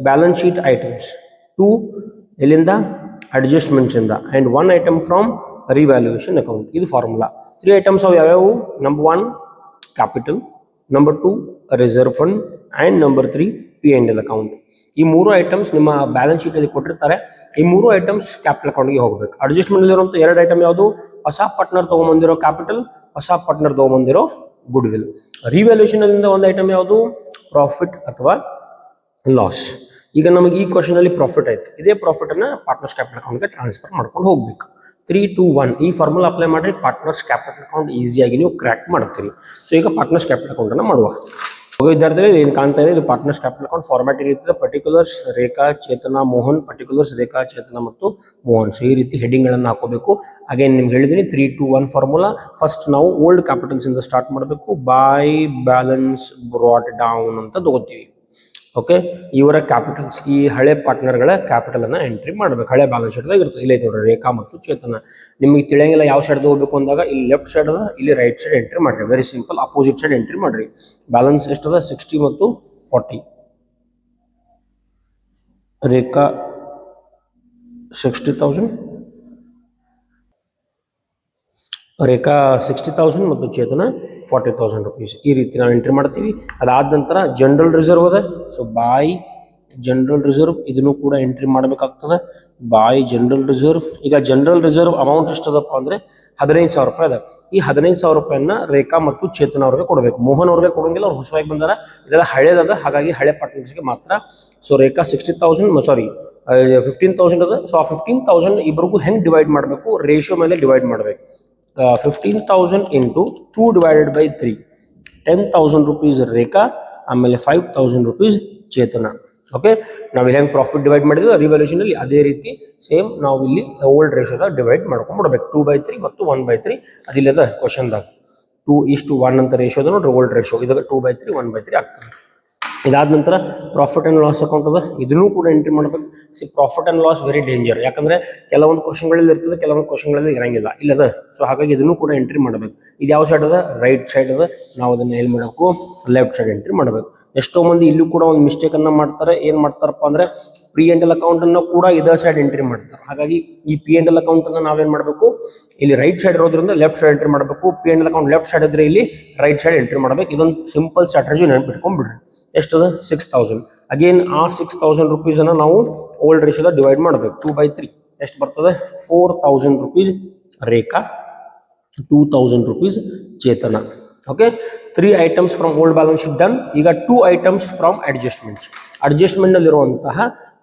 ಬ್ಯಾಲೆನ್ಸ್ ಶೀಟ್ ಐಟಮ್ಸ್. 2 ಎಲ್ಲಿಂದ, ಅಡ್ಜಸ್ಟ್ಮೆಂಟ್ಸ್ ಇಂದ. And 1 item from revaluation account. ಇದು ಫಾರ್ಮುಲಾ. 3 ಐಟಮ್ಸ್ ಅವು ಯಾವ್ಯಾವು, number 1 capital, number 2 reserve fund, and number 3 P&L account. ಈ 3 ಐಟಮ್ಸ್ ನಿಮ್ಮ ಬ್ಯಾಲೆನ್ಸ್ ಶೀಟಲ್ಲಿ ಕೊಟ್ಟಿರ್ತಾರೆ. ಈ 3 ಐಟಮ್ಸ್ ಕ್ಯಾಪಿಟಲ್ ಅಕೌಂಟ್ಗೆ ಹೋಗಬೇಕು. ಅಡ್ಜಸ್ಟ್ಮೆಂಟ್ ಇರುವಂಥ 2 ಐಟಮ್ ಯಾವುದು, ಹೊಸ ಪಾರ್ಟ್ನರ್ ತೊಗೊಂಬಂದಿರೋ ಕ್ಯಾಪಿಟಲ್, ಹೊಸ ಪಾರ್ಟ್ನರ್ ತೊಗೊಂಬಂದಿರೋ ಗುಡ್ ವಿಲ್. ರಿವ್ಯಾಲ್ಯೂಷನ್ ಅಲ್ಲಿಂದ 1 ಐಟಮ್ ಯಾವುದು, ಪ್ರಾಫಿಟ್ ಅಥವಾ ಲಾಸ್. ಈಗ ನಮಗೆ ಈ ಕ್ವಶನ್ ಅಲ್ಲಿ ಪ್ರಾಫಿಟ್ ಆಯ್ತು. ಇದೇ ಪ್ರಾಫಿಟ್ ಅನ್ನ ಪಾರ್ಟ್ನರ್ಸ್ ಕ್ಯಾಪಿಟಲ್ ಅಕೌಂಟ್ಗೆ ಟ್ರಾನ್ಸ್ಫರ್ ಮಾಡ್ಕೊಂಡು ಹೋಗ್ಬೇಕು. 3, 2, 1 ಈ ಫಾರ್ಮುಲಾ ಅಪ್ಲೈ ಮಾಡಿ ಪಾರ್ಟ್ನರ್ಸ್ ಕ್ಯಾಪಿಟಲ್ ಅಕೌಂಟ್ ಈಸಿಯಾಗಿ ನೀವು ಕ್ರ್ಯಾಕ್ ಮಾಡ್ತೀರಿ. ಸೊ ಈಗ ಪಾರ್ಟ್ನರ್ಸ್ ಕ್ಯಾಪಿಟಲ್ ಅಕೌಂಟ್ ಅನ್ನು ಮಾಡುವ. ವಿದ್ಯಾರ್ಥಿಗಳು ಏನು ಕಾಣ್ತಾ ಇದೆ, ಇದು ಪಾರ್ಟ್ನರ್ಸ್ ಕ್ಯಾಪಿಟಲ್ ಅಕೌಂಟ್ ಫಾರ್ಮ್ಯಾಟ್ ಇರ್ತದೆ. ಪರ್ಟಿಕ್ಯುಲರ್ಸ್ ರೇಖಾ, ಚೇತನ, ಮೋಹನ್, ಪರ್ಟಿಕ್ಯುಲರ್ಸ್ ರೇಖಾ, ಚೇತನ ಮತ್ತು ಮೋಹನ್. ಸೊ ಈ ರೀತಿ ಹೆಡಿಂಗ್ ಗಳನ್ನು ಹಾಕೋಬೇಕು. ಅಗೇನ್ ನಿಮ್ಗೆ ಹೇಳಿದೀನಿ 3, 2, 1 ಫಾರ್ಮುಲಾ. ಫಸ್ಟ್ ನಾವು ಓಲ್ಡ್ ಕ್ಯಾಪಿಟಲ್ಸ್ ಇಂದ ಸ್ಟಾರ್ಟ್ ಮಾಡಬೇಕು. ಬೈ ಬ್ಯಾಲೆನ್ಸ್ ಬ್ರಾಟ್ ಡೌನ್ ಅಂತ ತಗೋತೀವಿ. ಓಕೆ, ಇವರ ಕ್ಯಾಪಿಟಲ್ಸ್, ಈ ಹಳೆ ಪಾರ್ಟ್ನರ್ಗಳ ಕ್ಯಾಪಿಟಲ್ ಅನ್ನ ಎಂಟ್ರಿ ಮಾಡಬೇಕು. ಹಳೆ ಬ್ಯಾಲೆನ್ಸ್ ಶೀಟ್ ಇರ್ತದೆ. ಇಲ್ಲೇ ನೋಡ್ರಿ, ರೇಖಾ ಮತ್ತು ಚೇತನ. ನಿಮಗೆ ತಿಳಿಯಂಗಿಲ್ಲ ಯಾವ ಸೈಡ್ ಹೋಗ್ಬೇಕು ಅಂದಾಗ ಇಲ್ಲಿ ಲೆಫ್ಟ್ ಸೈಡ್ ಅದ, ಇಲ್ಲಿ ರೈಟ್ ಸೈಡ್ ಎಂಟ್ರಿ ಮಾಡ್ರಿ. Very simple, opposite side entry ಮಾಡ್ರಿ. ಬ್ಯಾಲೆನ್ಸ್ ಎಷ್ಟದ, 60 ಮತ್ತು 40. ರೇಖಾ 60,000, ರೇಖಾ 60,000 ಮತ್ತು ಚೇತನ 40,000 rupees. ಈ ರೀತಿ ನಾವು ಎಂಟ್ರಿ ಮಾಡ್ತೀವಿ. ಅದಾದ ನಂತರ ಜನರಲ್ ರಿಸರ್ವ್ ಅದ. ಸೊ ಬಾಯ್ ಜನರಲ್ ರಿಸರ್ವ್, ಇದನ್ನು ಕೂಡ ಎಂಟ್ರಿ ಮಾಡಬೇಕಾಗ್ತದೆ. ಬಾಯ್ ಜನರಲ್ ರಿಸರ್ವ್. ಈಗ ಜನರಲ್ ರಿಸರ್ವ್ ಅಮೌಂಟ್ ಎಷ್ಟದಪ್ಪ ಅಂದ್ರೆ 15,000 ರೂಪಾಯಿ ಅದ. ಈ 15,000 ರೂಪಾಯಿನ ರೇಖಾ ಮತ್ತು ಚೇತನ ಅವ್ರಿಗೆ ಕೊಡಬೇಕು. ಮೋಹನ್ ಅವ್ರಿಗೆ ಕೊಡಂಗಿಲ್ಲ, ಅವ್ರು ಹೊಸವಾಗಿ ಬಂದಾರ. ಇದೆಲ್ಲ ಹಳೇದದ, ಹಾಗಾಗಿ ಹಳೆ ಪಾರ್ಟ್ನರ್ಸ್ಗೆ ಮಾತ್ರ. ಸೊ ರೇಖಾ 60,000, ಸಾರಿ 15,000 ಅದ. ಸೊ ಆ 15,000 ಇಬ್ಬರಿಗೂ ಹೆಂಗೆ ಡಿವೈಡ್ ಮಾಡಬೇಕು, ರೇಷಿಯೋ ಮೇಲೆ ಡಿವೈಡ್ ಮಾಡಬೇಕು. 15,000 into 2 divided by 3, 10,000 rupees ರೇಖಾ, ಆಮೇಲೆ 5,000 rupees ಚೇತನ. ಓಕೆ, ನಾವು ಇಲ್ಲಿ ಹೆಂಗೆ ಪ್ರಾಫಿಟ್ ಡಿವೈಡ್ ಮಾಡಿದ್ವಿ ರಿವ್ಯಾಲ್ಯೂಷನ್ ಅಲ್ಲಿ, ಅದೇ ರೀತಿ ಸೇಮ್ ನಾವು ಇಲ್ಲಿ ಓಲ್ಡ್ ರೇಷಿಯೋದಾಗ ಡಿವೈಡ್ ಮಾಡ್ಕೊಂಡ್ಬಿಡ್ಬೇಕು. 2/3 ಮತ್ತು 1/3 ಅದಿಲ್ಲದ ಕ್ವಶನ್ದಾಗ 2:1 ಅಂತ ರೇಷಿಯೋ ಅದ ನೋಡ್ರಿ, ಓಲ್ಡ್ ರೇಷಿಯೋ. ಇದಾಗ 2/3 1/3 ಆಗ್ತದೆ. ಇದಾದ ನಂತರ ಪ್ರಾಫಿಟ್ ಅಂಡ್ ಲಾಸ್ ಅಕೌಂಟ್ ಅದ, ಇದನ್ನು ಕೂಡ ಎಂಟ್ರಿ ಮಾಡಬೇಕು. C profit and loss very danger, ಯಾಕಂದ್ರೆ ಕೆಲವೊಂದು ಕ್ವಶನ್ಗಳಲ್ಲಿ ಇರ್ತದೆ, ಕೆಲವೊಂದು ಕ್ವಶನ್ಗಳಲ್ಲಿ ಇರಂಗಿಲ್ಲ, ಇಲ್ಲದ. ಸೊ ಹಾಗಾಗಿ ಇದನ್ನು ಕೂಡ ಎಂಟ್ರಿ ಮಾಡಬೇಕು. ಇದು ಯಾವ ಸೈಡ್ ಅದ, ರೈಟ್ ಸೈಡ್ ಅದ. ನಾವು ಅದನ್ನ ಏನು ಮಾಡಬೇಕು, ಲೆಫ್ಟ್ ಸೈಡ್ ಎಂಟ್ರಿ ಮಾಡಬೇಕು. ಎಷ್ಟೋ ಮಂದಿ ಇಲ್ಲೂ ಕೂಡ ಒಂದು ಮಿಸ್ಟೇಕ್ ಅನ್ನ ಮಾಡ್ತಾರೆ. ಏನ್ ಮಾಡ್ತಾರಪ್ಪ ಅಂದ್ರೆ P&L ಅಕೌಂಟ್ ಅನ್ನು ಕೂಡ ಇದರ ಸೈಡ್ ಎಂಟ್ರಿ ಮಾಡ್ತಾರೆ. ಹಾಗಾಗಿ ಈ P&L ಅಕೌಂಟ್ ಅನ್ನ ನಾವೇನ್ ಮಾಡಬೇಕು, ಇಲ್ಲಿ ರೈಟ್ ಸೈಡ್ ಇರೋದ್ರಿಂದ ಲೆಫ್ಟ್ ಸೈಡ್ ಎಂಟ್ರಿ ಮಾಡಬೇಕು. P&L ಅಕೌಂಟ್ ಲೆಫ್ಟ್ ಸೈಡ್ ಇದ್ರೆ ಇಲ್ಲಿ ರೈಟ್ ಸೈಡ್ ಎಂಟ್ರಿ ಮಾಡಬೇಕು. ಇದೊಂದು ಸಿಂಪಲ್ ಸ್ಟ್ರಾಟಜಿ ನೆನಪಿಟ್ಕೊಂಡ್ಬಿಡ್ರಿ. ಎಷ್ಟದ, 6,000. ಅಗೇನ್ ಆ 6,000 rupees ಅನ್ನ ನಾವು ಓಲ್ಡ್ ರೇಷಿಯೋದ ಡಿವೈಡ್ ಮಾಡಬೇಕು. 2/3 ಎಷ್ಟು ಬರ್ತದೆ, 4,000 rupees Rekha, 2,000 rupees Chetana. Okay, 3 items from old balance sheet done. ಈಗ 2 ಐಟಮ್ಸ್ ಫ್ರಮ್ ಅಡ್ಜಸ್ಟ್ಮೆಂಟ್ಸ್. ಅಡ್ಜಸ್ಟ್ಮೆಂಟ್ ನಲ್ಲಿರುವಂತಹ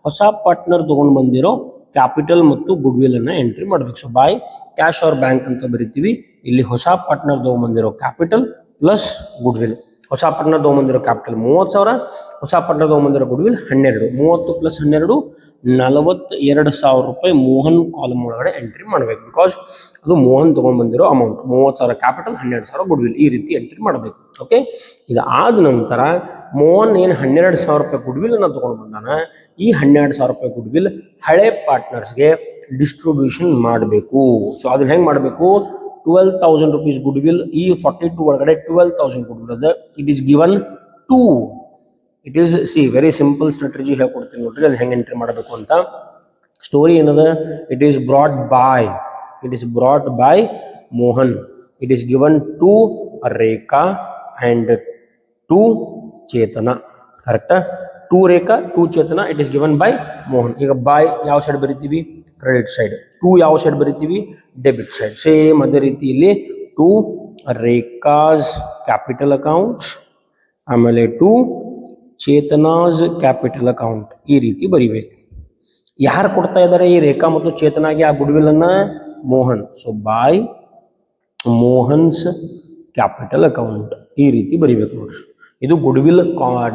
ಹೊಸ ಪಾರ್ಟ್ನರ್ ತಗೊಂಡು ಬಂದಿರೋ ಕ್ಯಾಪಿಟಲ್ ಮತ್ತು ಗುಡ್ ವಿಲ್ ಅನ್ನ ಎಂಟ್ರಿ ಮಾಡಬೇಕು. So by cash or bank ಅಂತ ಬರಿತೀವಿ. ಇಲ್ಲಿ ಹೊಸ ಪಾರ್ಟ್ನರ್ ತಗೊಂಡು ಬಂದಿರೋ ಕ್ಯಾಪಿಟಲ್ ಪ್ಲಸ್ ಗುಡ್ ವಿಲ್. ಹೊಸ ಪಾರ್ಟ್ನರ್ ತಗೊಂಬಂದಿರೋ ಕ್ಯಾಪಿಟಲ್ 30,000, ಹೊಸ ಪಾರ್ಟ್ನರ್ ತಗೊಂಬಂದಿರೋ ಗುಡ್ ವಿಲ್ 12. 30 + 12 42,000 ರೂಪಾಯಿ ಮೋಹನ್ ಕಾಲಮ್ ಒಳಗಡೆ ಎಂಟ್ರಿ ಮಾಡಬೇಕು. ಬಿಕಾಸ್ ಅದು ಮೋಹನ್ ತಗೊಂಡ್ಬಂದಿರೋ ಅಮೌಂಟ್. 30,000 ಕ್ಯಾಪಿಟಲ್, 12,000 ಗುಡ್ ವಿಲ್, ಈ ರೀತಿ ಎಂಟ್ರಿ ಮಾಡಬೇಕು. ಓಕೆ, ಇದಾದ ನಂತರ ಮೋಹನ್ ಏನು 12,000 ರೂಪಾಯಿ ಗುಡ್ ವಿಲ್ ಅನ್ನ ತಗೊಂಡು ಬಂದಾನ, ಈ 12,000 ರೂಪಾಯಿ ಗುಡ್ ವಿಲ್ ಹಳೆ ಪಾರ್ಟ್ನರ್ಸ್ಗೆ ಡಿಸ್ಟ್ರಿಬ್ಯೂಷನ್ ಮಾಡಬೇಕು. ಸೊ ಅದನ್ನ ಹೆಂಗೆ ಮಾಡಬೇಕು, 12,000 rupees goodwill, ಈ 42 ಒಳಗಡೆ 12,000 goodwill ಅದ. It is given to, it is see very simple strategy ಹೇಳ್ಕೊಡ್ತೀನಿ ನೋಡ್ರಿ, ಅದು ಹೆಂಗೆ ಎಂಟ್ರಿ ಮಾಡಬೇಕು ಅಂತ. ಸ್ಟೋರಿ ಏನದ, it is brought by Mohan. It is given to Rekha and 2 Chetana. ಕರೆಕ್ಟಾ? 2 Rekha 2 Chetana it is given by Mohan. ಈಗ ಬೈ ಯಾವ ಸೈಡ್ ಬರಿತೀವಿ? Credit side. 2 ಯಾವ ಸೈಡ್ ಬರಿತೀವಿ? Debit side. ಸೇಮ್ ಅದೇ ರೀತಿ ಇಲ್ಲಿ 2 ರೇಖಾಸ್ ಕ್ಯಾಪಿಟಲ್ ಅಕೌಂಟ್, ಆಮೇಲೆ 2 ಚೇತನಾಸ್ ಕ್ಯಾಪಿಟಲ್ ಅಕೌಂಟ್, ಈ ರೀತಿ ಬರಿಬೇಕು. ಯಾರು ಕೊಡ್ತಾ ಇದ್ದಾರೆ ಈ ರೇಖಾ ಮತ್ತು ಚೇತನಾಗೆ ಆ ಗುಡ್ವಿಲ್ ಅನ್ನ? Mohan. So by Mohan's capital account, ಈ ರೀತಿ ಬರಿಬೇಕು ನೋಡ್ರಿ. ಇದು ಗುಡ್ವಿಲ್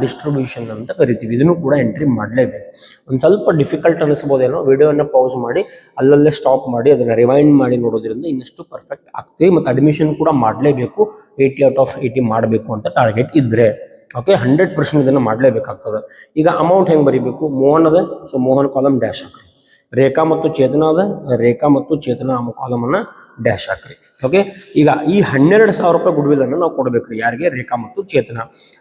ಡಿಸ್ಟ್ರಿಬ್ಯೂಷನ್ ಅಂತ ಕರಿತೀವಿ. ಇದನ್ನು ಕೂಡ ಎಂಟ್ರಿ ಮಾಡಲೇಬೇಕು. ಒಂದು ಸ್ವಲ್ಪ ಡಿಫಿಕಲ್ಟ್ ಅನಿಸ್ಬೋದೇನೋ, ವಿಡಿಯೋನ ಪಾಸ್ ಮಾಡಿ ಅಲ್ಲಲ್ಲೇ ಸ್ಟಾಪ್ ಮಾಡಿ ಅದನ್ನು ರಿವೈಂಡ್ ಮಾಡಿ ನೋಡೋದ್ರಿಂದ ಇನ್ನಷ್ಟು ಪರ್ಫೆಕ್ಟ್ ಆಗ್ತದೆ. ಮತ್ತು ಅಡ್ಮಿಷನ್ ಕೂಡ ಮಾಡಲೇಬೇಕು, 80/80 ಮಾಡಬೇಕು ಅಂತ ಟಾರ್ಗೆಟ್ ಇದ್ದರೆ. ಓಕೆ, 100% ಇದನ್ನು ಮಾಡಲೇಬೇಕಾಗ್ತದೆ. ಈಗ ಅಮೌಂಟ್ ಹೆಂಗೆ ಬರೀಬೇಕು? ಮೋಹನ್ ಅದ, ಸೊ ಮೋಹನ್ ಕಾಲಮ್ ಡ್ಯಾಶ್ ಹಾಕ್ರಿ. ರೇಖಾ ಮತ್ತು ಚೇತನ ಅದ, ರೇಖಾ ಮತ್ತು ಚೇತನ ಕಾಲಮನ್ನು ಡ್ಯಾಶ್ ಹಾಕ್ರಿ. ಓಕೆ, ಈಗ ಈ 12,000 ರೂಪಾಯಿ ಗುಡ್ವಿಲ್ ಅನ್ನು ನಾವು ಕೊಡಬೇಕು ಯಾರಿಗೆ? ರೇಖಾ ಮತ್ತು ಚೇತನ.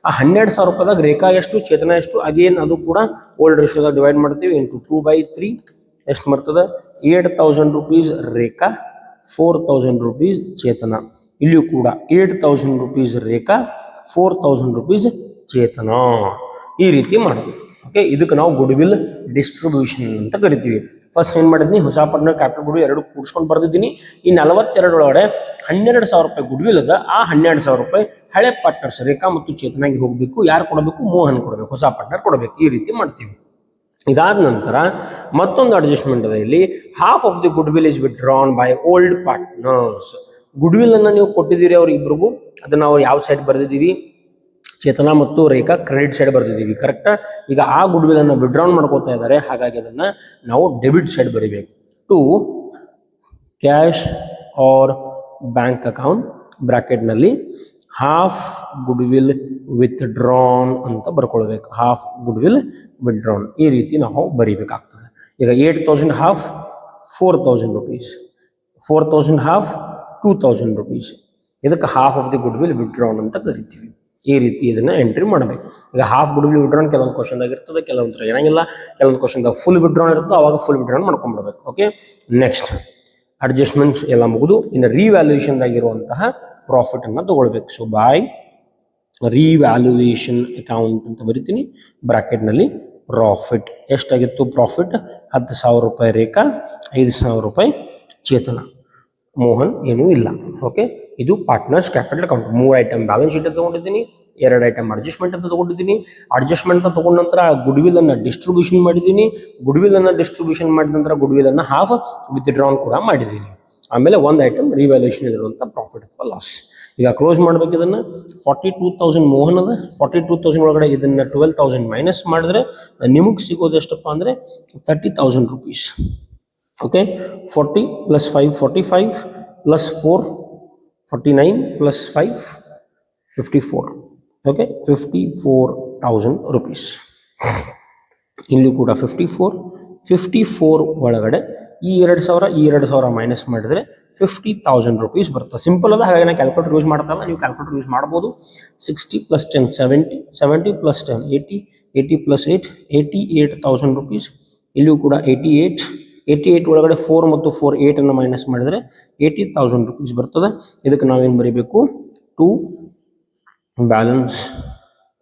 ಆ 12,000 ರೂಪಾಯಿದಾಗ ರೇಖಾ ಎಷ್ಟು, ಚೇತನ ಎಷ್ಟು? ಅಗೇನ್ ಅದು ಕೂಡ ಓಲ್ಡ್ ರೇಷಿಯೋದಾಗ ಡಿವೈಡ್ ಮಾಡ್ತೀವಿ ಇಂಟು 2/3. ಎಷ್ಟು ಬರ್ತದೆ? 8,000 ರೂಪೀಸ್ ರೇಖಾ, 4,000 ರೂಪೀಸ್ ಚೇತನ. ಇಲ್ಲಿಯೂ ಕೂಡ 8,000 ರೂಪೀಸ್ ರೇಖಾ, 4,000 ರೂಪೀಸ್ ಚೇತನ, ಈ ರೀತಿ ಮಾಡಬೇಕು. ಓಕೆ, ಇದಕ್ಕೆ ನಾವು ಗುಡ್ವಿಲ್ ಡಿಸ್ಟ್ರಿಬ್ಯೂಷನ್ ಅಂತ ಕರಿತೀವಿ. ಫಸ್ಟ್ ಏನು ಮಾಡಿದ್ನಿ? ಹೊಸ ಪಾರ್ಟ್ನರ್ ಕ್ಯಾಪಿಟಲ್ ಗುಡ್ವಿಲ್ ಎರಡು ಕೂಡಿಸ್ಕೊಂಡು ಬರ್ದಿದ್ದೀನಿ. ಈ 42 ಒಳಗಡೆ 12,000 ರೂಪಾಯಿ ಗುಡ್ವಿಲ್ ಅದ. ಆ 12,000 ರೂಪಾಯಿ ಹಳೆ ಪಾರ್ಟ್ನರ್ಸ್ ರೇಖಾ ಮತ್ತು ಚೇತನಾಗಿ ಹೋಗಬೇಕು. ಯಾರು ಕೊಡಬೇಕು? ಮೋಹನ್ ಕೊಡಬೇಕು, ಹೊಸ ಪಾರ್ಟ್ನರ್ ಕೊಡಬೇಕು. ಈ ರೀತಿ ಮಾಡ್ತೀವಿ. ಇದಾದ ನಂತರ ಮತ್ತೊಂದು ಅಡ್ಜಸ್ಟ್ಮೆಂಟ್ ಅದ ಇಲ್ಲಿ. Half of the goodwill is withdrawn by old partners. Goodwill ಅನ್ನು ನೀವು ಕೊಟ್ಟಿದ್ದೀರಿ ಅವ್ರ ಇಬ್ಬರಿಗೂ, ಅದನ್ನ ನಾವು ಯಾವ ಸೈಡ್ ಬರೆದಿದ್ದೀವಿ? ಚೇತನ ಮತ್ತು ರೇಖಾ ಕ್ರೆಡಿಟ್ ಸೈಡ್ ಬರೆದಿದ್ದೀವಿ. ಕರೆಕ್ಟಾ? ಈಗ ಆ ಗುಡ್ವಿಲ್ ಅನ್ನು ವಿಡ್ರಾನ್ ಮಾಡ್ಕೋತಾ ಇದ್ದಾರೆ, ಹಾಗಾಗಿ ಅದನ್ನ ನಾವು ಡೆಬಿಟ್ ಸೈಡ್ ಬರಿಬೇಕು. To cash or bank account ಬ್ರಾಕೆಟ್ನಲ್ಲಿ ಹಾಫ್ ಗುಡ್ವಿಲ್ ವಿತ್ಡ್ರಾನ್ ಅಂತ ಬರ್ಕೊಳ್ಬೇಕು. ಹಾಫ್ ಗುಡ್ವಿಲ್ ವಿಡ್ರಾನ್, ಈ ರೀತಿ ನಾವು ಬರಿಬೇಕಾಗ್ತದೆ. ಈಗ 8,000 ಹಾಫ್ 4,000 ರೂಪೀಸ್, 4,000 ಹಾಫ್ 2,000 ರೂಪೀಸ್. ಇದಕ್ಕೆ half of the goodwill withdrawn ಅಂತ ಕರಿತೀವಿ. ಈ ರೀತಿ ಇದನ್ನ ಎಂಟ್ರಿ ಮಾಡಬೇಕು. ಈಗ ಹಾಫ್ ಗುಡ್ವಿಲ್ ವಿಡ್ರಾನ್ ಕೆಲವೊಂದು ಕ್ವಶನ್ದಾಗ ಇರ್ತದೆ, ಕೆಲವೊಂದು ಏನಾಗಿಲ್ಲ, ಕೆಲವೊಂದು ಕ್ವಶನ್ದಾಗ ಫುಲ್ ವಿಡ್ರಾನ್ ಇರ್ತದೆ, ಅವಾಗ ಫುಲ್ ವಿಡ್ರಾನ್ ಮಾಡ್ಕೊಂಡ್ಬಿಡ್ಬೇಕು. ಓಕೆ, ನೆಕ್ಸ್ಟ್ ಅಡ್ಜಸ್ಟ್ಮೆಂಟ್ಸ್ ಎಲ್ಲ ಮುಗಿದು ಇನ್ನು ರಿವ್ಯಾಲ್ಯೂಯೇಷನ್ದಾಗಿರುವಂತಹ ಪ್ರಾಫಿಟ್ ಅನ್ನ ತಗೊಳ್ಬೇಕು. ಸೊ ಬೈ ರಿವ್ಯಾಲ್ಯೂಯೇಷನ್ ಅಕೌಂಟ್ ಅಂತ ಬರಿತೀನಿ. ಬ್ರಾಕೆಟ್ನಲ್ಲಿ ಪ್ರಾಫಿಟ್ ಎಷ್ಟಾಗಿತ್ತು? ಪ್ರಾಫಿಟ್ 10,000 ರೂಪಾಯಿ ರೇಖಾ, 5,000 ರೂಪಾಯಿ ಚೇತನ. ಮೋಹನ್ ಏನೂ ಇಲ್ಲ. ಓಕೆ, ಇದು partners capital account. 3 item balance sheet ಅಂತ ತಗೊಂಡಿದ್ದೀನಿ, 2 ಐಟಮ್ ಅಡ್ಜಸ್ಟ್ಮೆಂಟ್ ಅಂತ ತಗೊಂಡಿದ್ದೀನಿ. ಅಡ್ಜಸ್ಟ್ಮೆಂಟ್ ಅಂತ ತಗೊಂಡ ನಂತರ ಗುಡ್ವಿಲ್ ಅನ್ನ ಡಿಸ್ಟ್ರಿಬ್ಯೂಷನ್ ಮಾಡಿದ್ದೀನಿ. ಗುಡ್ವಿಲ್ ಅನ್ನ ಡಿಸ್ಟ್ರಿಬ್ಯೂಷನ್ ಮಾಡಿದ ನಂತರ ಗುಡ್ವಿಲ್ ಅನ್ನ ಹಾಫ್ ವಿತ್ಡ್ರಾನ್ ಕೂಡ ಮಾಡಿದ್ದೀನಿ. ಆಮೇಲೆ ಒಂದು ಐಟಮ್ ರಿವ್ಯಾಲ್ಯೂಯೇಷನ್ ಇರುವಂಥ ಪ್ರಾಫಿಟ್ ಅಥವಾ ಲಾಸ್. ಈಗ ಕ್ಲೋಸ್ ಮಾಡ್ಬೇಕು ಇದನ್ನ. 42,000 ಮೋಹನ್ ಅದ. 42,000 ಒಳಗಡೆ ಇದನ್ನ 12,000 ಮೈನಸ್ ಮಾಡಿದ್ರೆ ನಿಮಗೆ ಸಿಗೋದು ಎಷ್ಟಪ್ಪ ಅಂದರೆ 30,000 ರೂಪೀಸ್. ಓಕೆ, 40 + 5 45 + 4 49 + 5 54. Okay, 54,000 rupees. ಇಲ್ಲಿ ಕೂಡ 54 ಒಳಗಡೆ ಈ 2,000 ಮೈನಸ್ ಮಾಡಿದರೆ 50,000 ರೂಪೀಸ್ ಬರ್ತದೆ. ಸಿಂಪಲ್ ಅದ, ಹಾಗಾಗಿ ನಾನು ಕ್ಯಾಲ್ಕುಲೇಟರ್ ಯೂಸ್ ಮಾಡ್ತಾಯಿಲ್ಲ, ನೀವು ಕ್ಯಾಲ್ಕುಲೇಟರ್ ಯೂಸ್ ಮಾಡ್ಬೋದು. 60 + 10 70, 70 + 10 80, 80 + 8 88,000 ರೂಪೀಸ್. ಇಲ್ಲಿಯೂ ಕೂಡ 88 ಒಳಗಡೆ 4 ಮತ್ತು 4 8 ಅನ್ನು ಮೈನಸ್ ಮಾಡಿದರೆ 80,000 ರೂಪೀಸ್ ಬರ್ತದೆ. ಇದಕ್ಕೆ ನಾವೇನು ಬರೀಬೇಕು? ಟು ಬ್ಯಾಲೆನ್ಸ್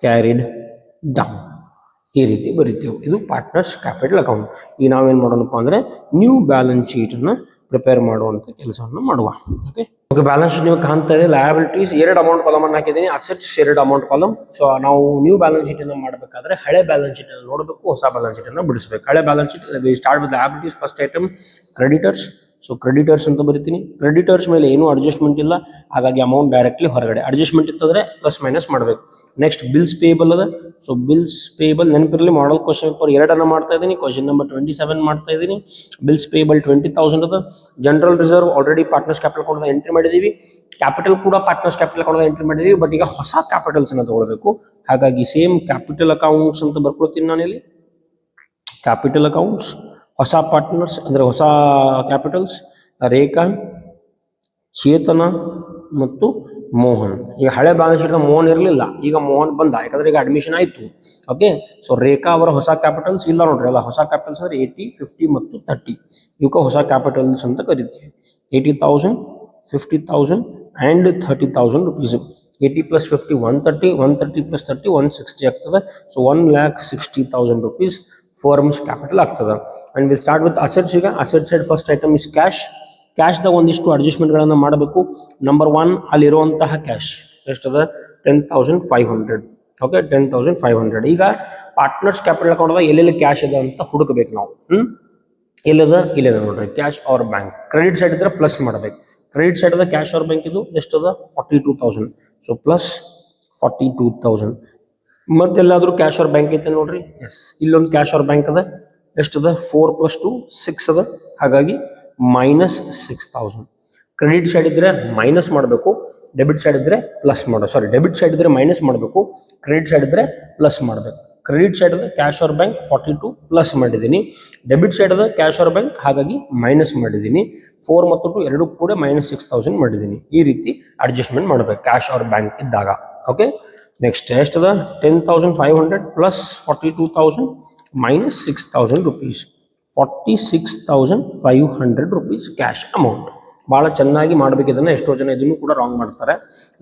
ಕ್ಯಾರಿಡ್ ಡೌನ್, ಈ ರೀತಿ ಬರಿತೀವಿ. ಇದು ಪಾರ್ಟ್ನರ್ಸ್ ಕ್ಯಾಪಿಟಲ್ ಅಕೌಂಟ್. ಈಗ ನಾವೇನು ಮಾಡೋಣಪ್ಪ ಅಂದರೆ ನ್ಯೂ ಬ್ಯಾಲೆನ್ಸ್ ಶೀಟನ್ನು ಪ್ರಿಪೇರ್ ಮಾಡುವಂಥ ಕೆಲಸವನ್ನು ಮಾಡುವ. ಓಕೆ, ಬ್ಯಾಲೆನ್ಸ್ ಶೀಟ್ ನೀವು ಕಾಣ್ತಾ ಇದೆ. ಲಯಬಿಲಿಟೀಸ್ 2 ಅಮೌಂಟ್ ಕಾಲಮನ್ನು ಹಾಕಿದ್ದೀನಿ, ಅಸೆಟ್ಸ್ 2 ಅಮೌಂಟ್ ಕಾಲಮ್. ಸೊ ನಾವು ನ್ಯೂ ಬ್ಯಾಲೆನ್ಸ್ ಶೀಟನ್ನು ಮಾಡಬೇಕಾದ್ರೆ ಹಳೆ ಬ್ಯಾಲೆನ್ಸ್ ಶೀಟನ್ನು ನೋಡಬೇಕು, ಹೊಸ ಬ್ಯಾಲೆನ್ಸ್ ಶೀಟನ್ನು ಬಿಡಿಸಬೇಕು. ಹಳೆ balance sheet start with liabilities. First item creditors. So creditors ಅಂತ ಬರಿತೀನಿ. ಕ್ರೆಡಿಟರ್ಸ್ ಮೇಲೆ ಏನೂ ಅಡ್ಜಸ್ಟ್ಮೆಂಟ್ ಇಲ್ಲ, ಹಾಗಾಗಿ ಅಮೌಂಟ್ ಡೈರೆಕ್ಟ್ಲಿ ಹೊರಗಡೆ. ಅಡ್ಜಸ್ಟ್ಮೆಂಟ್ ಇತ್ತಂದರೆ ಪ್ಲಸ್ ಮೈನಸ್ ಮಾಡಬೇಕು. ನೆಕ್ಸ್ಟ್ ಬಿಲ್ಸ್ ಪೇಬಲ್ ಅದ. ಸೊ ಬಿಲ್ಸ್ ಪೇಬಲ್ ನೆನಪಿರಲಿ, ಮಾಡಲ್ ಕ್ವಶನ್ ಪೇಪರ್ 2 ಮಾಡ್ತಾ ಇದ್ದೀನಿ, ಕ್ವಶನ್ ನಂಬರ್ 27 ಮಾಡ್ತಾ ಇದ್ದೀನಿ. ಬಿಲ್ಸ್ ಪೇಬಲ್ 20,000 ಅದ. General reserve already partners capital account entry ಮಾಡಿದ್ದೀವಿ. ಕ್ಯಾಪಿಟಲ್ ಕೂಡ ಪಾರ್ಟ್ನರ್ಸ್ ಕ್ಯಾಪಿಟಲ್ ಅಕೌಂಟ್ ಎಂಟ್ರಿ ಮಾಡಿದ್ದೀವಿ. ಬಟ್ ಈಗ ಹೊಸ ಕ್ಯಾಪಿಟಲ್ಸ್ ಅನ್ನು ತಗೊಳ್ಬೇಕು, ಹಾಗಾಗಿ ಸೇಮ್ ಕ್ಯಾಪಿಟಲ್ ಅಕೌಂಟ್ಸ್ ಅಂತ ಬರ್ಕೊಳ್ತೀನಿ ನಾನಿಲ್ಲಿ. ಕ್ಯಾಪಿಟಲ್ ಅಕೌಂಟ್ಸ್, ಹೊಸ ಪಾರ್ಟ್ನರ್ಸ್ ಅಂದರೆ ಹೊಸ ಕ್ಯಾಪಿಟಲ್ಸ್ ರೇಖಾ, ಚೇತನ ಮತ್ತು ಮೋಹನ್. ಈಗ ಹಳೆ ಬ್ಯಾಲೆನ್ಸ್ ಶೀಟ್ ಮೋಹನ್ ಇರಲಿಲ್ಲ, ಈಗ ಮೋಹನ್ ಬಂದ, ಯಾಕಂದ್ರೆ ಈಗ ಅಡ್ಮಿಷನ್ ಆಯಿತು. ಓಕೆ, ಸೊ ರೇಖಾ ಅವರ ಹೊಸ ಕ್ಯಾಪಿಟಲ್ಸ್ ಇಲ್ಲ ನೋಡ್ರಿ, ಅಲ್ಲ ಹೊಸ ಕ್ಯಾಪಿಟಲ್ಸ್ ಅಂದರೆ 80 50 ಮತ್ತು 30. ಇವಕ್ಕೆ ಹೊಸ ಕ್ಯಾಪಿಟಲ್ಸ್ ಅಂತ ಕರಿತೀವಿ. 80,000 50,000 and 30,000 rupees. 80 plus 50 130, 130 plus 30 160 ಆಗ್ತದೆ. ಸೊ 1,60,000 rupees firm's capital ಆಗ್ತದೆ. And we'll start with assets. ಈಗ asset side first item is cash. ಕ್ಯಾಶ್ದಾಗ ಒಂದಿಷ್ಟು ಅಡ್ಜಸ್ಟ್ಮೆಂಟ್ಗಳನ್ನು ಮಾಡಬೇಕು. ನಂಬರ್ 1 ಅಲ್ಲಿರುವಂತಹ ಕ್ಯಾಶ್ ಎಷ್ಟದ 10,500. ಓಕೆ 10,500. ಈಗ ಪಾರ್ಟ್ನರ್ಸ್ ಕ್ಯಾಪಿಟಲ್ ಅಕೌಂಟ್ದಾಗ ಎಲ್ಲೆಲ್ಲಿ ಕ್ಯಾಶ್ ಇದೆ ಅಂತ ಹುಡುಕಬೇಕು ನಾವು. ಇಲ್ಲದ ನೋಡ್ರಿ cash or bank. Credit side ಇದ್ರೆ ಪ್ಲಸ್ ಮಾಡಬೇಕು. ಕ್ರೆಡಿಟ್ ಸೈಡ್ ಅದ ಕ್ಯಾಶ್ ಆರ್ ಬ್ಯಾಂಕ್ ಇದು ಎಷ್ಟದ 42,000. So plus 42,000. ಮತ್ತೆಲ್ಲಾದ್ರೂ ಕ್ಯಾಶ್ ಆರ್ ಬ್ಯಾಂಕ್ ಐತೆ ನೋಡ್ರಿ. ಎಸ್ ಇಲ್ಲೊಂದು ಕ್ಯಾಶ್ ಆರ್ ಬ್ಯಾಂಕ್ ಅದ ಎಷ್ಟದ 4 + 2 6 ಅದ. ಹಾಗಾಗಿ -6,000. ಕ್ರೆಡಿಟ್ ಸೈಡ್ ಇದ್ರೆ ಮೈನಸ್ ಮಾಡಬೇಕು, ಡೆಬಿಟ್ ಸೈಡ್ ಇದ್ರೆ ಪ್ಲಸ್ ಡೆಬಿಟ್ ಸೈಡ್ ಇದ್ರೆ ಮೈನಸ್ ಮಾಡಬೇಕು, ಕ್ರೆಡಿಟ್ ಸೈಡ್ ಇದ್ರೆ ಪ್ಲಸ್ ಮಾಡಬೇಕು. ಕ್ರೆಡಿಟ್ ಸೈಡ್ ಅದ ಕ್ಯಾಶ್ ಆರ್ ಬ್ಯಾಂಕ್ 42 ಪ್ಲಸ್ ಮಾಡಿದ್ದೀನಿ, ಡೆಬಿಟ್ ಸೈಡ್ ಅದ ಕ್ಯಾಶ್ ಆರ್ ಬ್ಯಾಂಕ್ ಹಾಗಾಗಿ ಮೈನಸ್ ಮಾಡಿದ್ದೀನಿ. 4 ಮತ್ತು 2 ಎರಡೂ ಕೂಡ -6,000 ಮಾಡಿದ್ದೀನಿ. ಈ ರೀತಿ ಅಡ್ಜಸ್ಟ್ಮೆಂಟ್ ಮಾಡಬೇಕು ಕ್ಯಾಶ್ ಆರ್ ಬ್ಯಾಂಕ್ ಇದ್ದಾಗ. ಓಕೆ ನೆಕ್ಸ್ಟ್ ಎಷ್ಟದ 10,500 plus 42,000 -6,000 rupees. 46,500 rupees cash amount. ಭಾಳ ಚೆನ್ನಾಗಿ ಮಾಡ್ಬೇಕು ಇದನ್ನ. ಎಷ್ಟೋ ಜನ ಇದನ್ನು ಕೂಡ ರಾಂಗ್ ಮಾಡ್ತಾರೆ.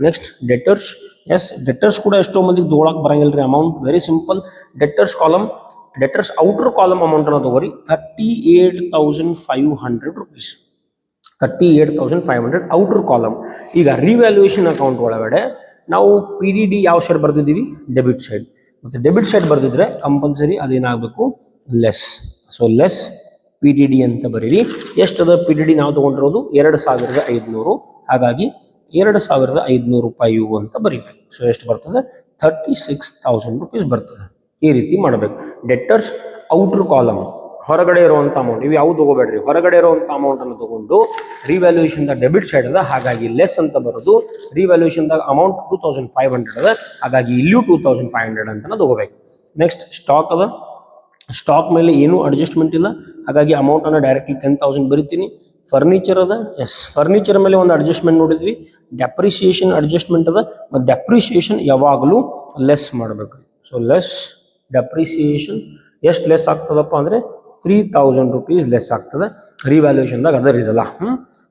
Next debtors. ಎಸ್ ಡೆಟರ್ಸ್ ಕೂಡ ಎಷ್ಟೋ ಮಂದಿಗೆ ತಗೊಳಕ್ ಬರಂಗಿಲ್ಲ ರೀ amount. Very simple. Debtors column, debtors outer column amount ಅನ್ನ ತಗೋರಿ 38,500 rupees. 38,500 outer column. ಈಗ ರಿವ್ಯಾಲ್ಯೂಯೇಷನ್ ಅಕೌಂಟ್ ಒಳಗಡೆ ನಾವು PDD ಯಾವ ಶೇರ್ ಬರ್ದಿದ್ದೀವಿ ಡೆಬಿಟ್ ಸೈಡ್, ಮತ್ತೆ ಡೆಬಿಟ್ ಸೈಡ್ ಬರ್ದಿದ್ರೆ ಕಂಪಲ್ಸರಿ ಅದೇನಾಗಬೇಕು ಲೆಸ್. ಸೊ ಲೆಸ್ PDD ಅಂತ ಬರೀರಿ. ಎಷ್ಟದ PDD ನಾವು ತಗೊಂಡಿರೋದು 2,500. ಹಾಗಾಗಿ 2,500 ರೂಪಾಯಿ ಅಂತ ಬರೀಬೇಕು. ಸೊ ಎಷ್ಟು ಬರ್ತದೆ 36,000 rupees ಬರ್ತದೆ. ಈ ರೀತಿ ಮಾಡಬೇಕು. ಡೆಟರ್ಸ್ ಔಟರ್ ಕಾಲಮ್ ಹೊರಗಡೆ ಇರುವಂತ ಅಮೌಂಟ್ ಇವು ಯಾವ್ದು ತಗೋಬೇಡ್ರಿ. ಹೊರಗಡೆ ಇರುವಂತ ಅಮೌಂಟ್ ಅನ್ನು ತಗೊಂಡು ರಿವ್ಯಾಲ್ಯೂಯೇಷನ್ ಡೆಬಿಟ್ ಸೈಡ್ ಅದ ಹಾಗಾಗಿ ಲೆಸ್ ಅಂತ ಬರೋದು. ರಿವ್ಯಾಲ್ಯೂಯೇಷನ್ ಅಮೌಂಟ್ 2,500 ಅದ ಹಾಗಾಗಿ ಇಲ್ಲಿಯೂ 2,500 ಅಂತ ತಗೋಬೇಕು. ನೆಕ್ಸ್ಟ್ ಸ್ಟಾಕ್ ಅದ. ಸ್ಟಾಕ್ ಮೇಲೆ ಏನೂ ಅಡ್ಜಸ್ಟ್ಮೆಂಟ್ ಇಲ್ಲ ಹಾಗಾಗಿ ಅಮೌಂಟ್ ಅನ್ನ ಡೈರೆಕ್ಟ್ಲಿ 10,000 ಬರಿತೀನಿ. ಫರ್ನಿಚರ್ ಅದ. ಎಸ್ ಫರ್ನಿಚರ್ ಮೇಲೆ ಒಂದು ಅಡ್ಜಸ್ಟ್ಮೆಂಟ್ ನೋಡಿದ್ವಿ. ಡೆಪ್ರಿಸಿಯೇಷನ್ ಅಡ್ಜಸ್ಟ್ಮೆಂಟ್ ಅದ. ಮತ್ತು ಡೆಪ್ರಿಸಿಯೇಷನ್ ಯಾವಾಗಲೂ ಲೆಸ್ ಮಾಡಬೇಕು. ಸೊ ಲೆಸ್ ಡೆಪ್ರಿಸಿಯೇಷನ್ ಎಷ್ಟು ಲೆಸ್ ಆಗ್ತದಪ್ಪ ಅಂದರೆ 3,000 rupees ಲೆಸ್ ಆಗ್ತದೆ. ರಿವ್ಯಾಲ್ಯೂಯೇಷನ್ದಾಗ ಅದರ್ ಇದಲ್ಲ.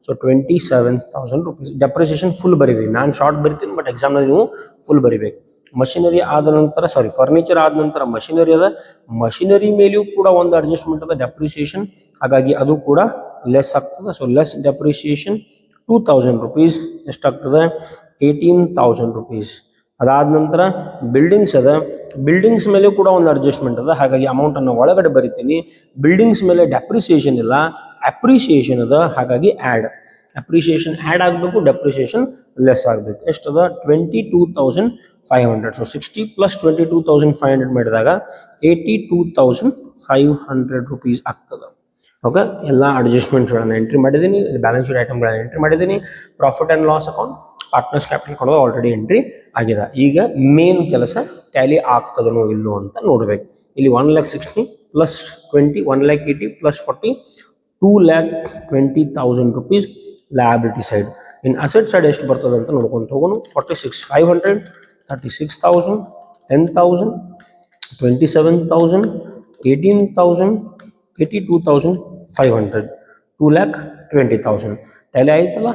So 27,000 rupees. ಡೆಪ್ರಿಸಿಯೇಷನ್ ಫುಲ್ ಬರೀರಿ. ನಾನು ಶಾರ್ಟ್ ಬರಿತೀನಿ ಬಟ್ ಎಕ್ಸಾಮ್ನಲ್ಲಿ ನೀವು ಫುಲ್ ಬರಿಬೇಕು. ಮಷಿನರಿ ಆದ ನಂತರ ಫರ್ನಿಚರ್ ಆದ ನಂತರ ಮಷಿನರಿ ಅದ. ಮಷಿನರಿ ಮೇಲೆಯೂ ಕೂಡ ಒಂದು ಅಡ್ಜಸ್ಟ್ಮೆಂಟ್ ಅದ ಡೆಪ್ರಿಸಿಯೇಷನ್ ಹಾಗಾಗಿ ಅದು ಕೂಡ ಲೆಸ್ ಆಗ್ತದೆ. ಸೊ ಲೆಸ್ ಡೆಪ್ರಿಸಿಯೇಷನ್ 2,000 rupees ಎಷ್ಟಾಗ್ತದೆ 18,000 rupees. ಅದಾದ ನಂತರ ಬಿಲ್ಡಿಂಗ್ಸ್ ಅದ. ಬಿಲ್ಡಿಂಗ್ಸ್ ಮೇಲೆ ಕೂಡ ಒಂದು ಅಡ್ಜಸ್ಟ್ಮೆಂಟ್ ಅದ ಹಾಗಾಗಿ ಅಮೌಂಟ್ ಅನ್ನು ಒಳಗಡೆ ಬರಿತೀನಿ. ಬಿಲ್ಡಿಂಗ್ಸ್ ಮೇಲೆ ಡೆಪ್ರಿಸಿಯೇಷನ್ ಇಲ್ಲ, ಅಪ್ರಿಸಿಯೇಷನ್ ಅದ ಹಾಗಾಗಿ ಆ್ಯಡ್. ಅಪ್ರಿಸಿಯೇಷನ್ ಆ್ಯಡ್ ಆಗಬೇಕು, ಡೆಪ್ರಿಸಿಯೇಷನ್ ಲೆಸ್ ಆಗಬೇಕು. ಎಷ್ಟದ 22,500. ಸೊ 60 + 22,500 ಮಾಡಿದಾಗ 82,500 rupees ಆಗ್ತದೆ. ಓಕೆ ಎಲ್ಲ ಅಡ್ಜಸ್ಟ್ಮೆಂಟ್ಸ್ಗಳನ್ನು ಎಂಟ್ರಿ ಮಾಡಿದ್ದೀನಿ. ಬ್ಯಾಲೆನ್ಸ್ ಶೀಟ್ ಐಟಮ್ಗಳನ್ನು ಎಂಟ್ರಿ ಮಾಡಿದ್ದೀನಿ. Profit and loss account, partners capital ಕೊಡೋದು ಆಲ್ರೆಡಿ ಎಂಟ್ರಿ ಆಗಿದೆ. ಈಗ ಮೇನ್ ಕೆಲಸ ಟ್ಯಾಲಿ ಆಗ್ತದನೋ ಇಲ್ಲೋ ಅಂತ ನೋಡ್ಬೇಕು. ಇಲ್ಲಿ 1,60,000 + 20 1,80,000 + 40 2,20,000 rupees ಲಯಬಿಲಿಟಿ ಸೈಡ್. ಇನ್ ಅಸೆಟ್ ಸೈಡ್ ಎಷ್ಟು ಬರ್ತದೆ ಅಂತ ನೋಡ್ಕೊಂತ ಹೋಗೋಣ. 46,500 36,000 10,000 27,000 18,000 82,500 2,20,000 ಟ್ಯಾಲಿ ಆಯ್ತಲ್ಲ.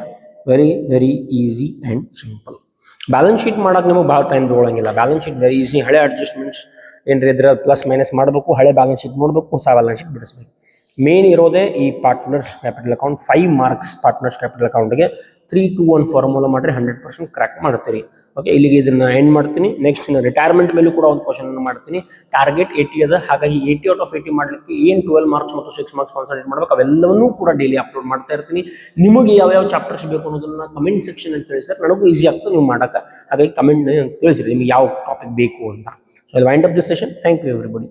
Very very easy and simple. Balance sheet ಮಾಡೋಕೆ ನಿಮಗೆ ಭಾಳ ಟೈಮ್ ತೊಗೊಳಂಗಿಲ್ಲ. Balance sheet very easy. ಹಳೆ ಅಡ್ಜಸ್ಟ್ಮೆಂಟ್ಸ್ ಏನ್ರಿ ಇದ್ರೆ ಪ್ಲಸ್ ಮೈನಸ್ ಮಾಡಬೇಕು, ಹಳೆ ಬ್ಯಾಲೆನ್ಸ್ ಶೀಟ್ ನೋಡಬೇಕು, ಹೊಸ ಬ್ಯಾಲೆನ್ಸ್ ಶೀಟ್ ಬಿಡಿಸ್ಬೇಕು. ಮೇನ್ ಇರೋದೇ ಈ partners capital account. 5 marks partners capital ಅಕೌಂಟ್ಗೆ 3-2-1 ಫಾರ್ಮುಲಾ ಮಾಡಿರಿ 100% ಕ್ರ್ಯಾಕ್ ಮಾಡ್ತೀರಿ. ಓಕೆ ಇಲ್ಲಿಗೆ ಇದನ್ನ ಎಂಡ್ ಮಾಡ್ತೀನಿ. ನೆಕ್ಸ್ಟ್ ರಿಟೈರ್ಮೆಂಟ್ ಮೇಲೂ ಕೂಡ ಒಂದು ಕ್ವಶನ್ ಮಾಡ್ತೀನಿ. ಟಾರ್ಗೆಟ್ 80 ಅದ ಹಾಗಾಗಿ 80 out of 80 ಮಾಡಲಿಕ್ಕೆ ಏನು 12 marks ಮತ್ತು 6 marks ಕಾನ್ಸಂಟ್ರೇಟ್ ಮಾಡ್ಬೇಕು ಅವೆಲ್ಲವನ್ನೂ ಕೂಡ ಡೈಲಿ ಅಪ್ಲೋಡ್ ಮಾಡ್ತಾ ಇರ್ತೀನಿ. ನಿಮಗೆ ಯಾವ ಚಾಪ್ಟರ್ಸ್ ಬೇಕು ಅನ್ನೋದನ್ನ ಕಮೆಂಟ್ ಸೆಕ್ಷನ್ ಅಲ್ಲಿ ತಿಳಿಸಿದ್ರೆ ನನಗೂ ಈಸಿ ಆಗ್ತದೆ ನೀವು ಮಾಡೋಕೆ. ಹಾಗಾಗಿ ಕಮೆಂಟ್ ತಿಳಿಸಿರಿ ನಿಮ್ಗೆ ಯಾವ ಟಾಪಿಕ್ ಬೇಕು ಅಂತ. So I wind up this session. Thank you everybody.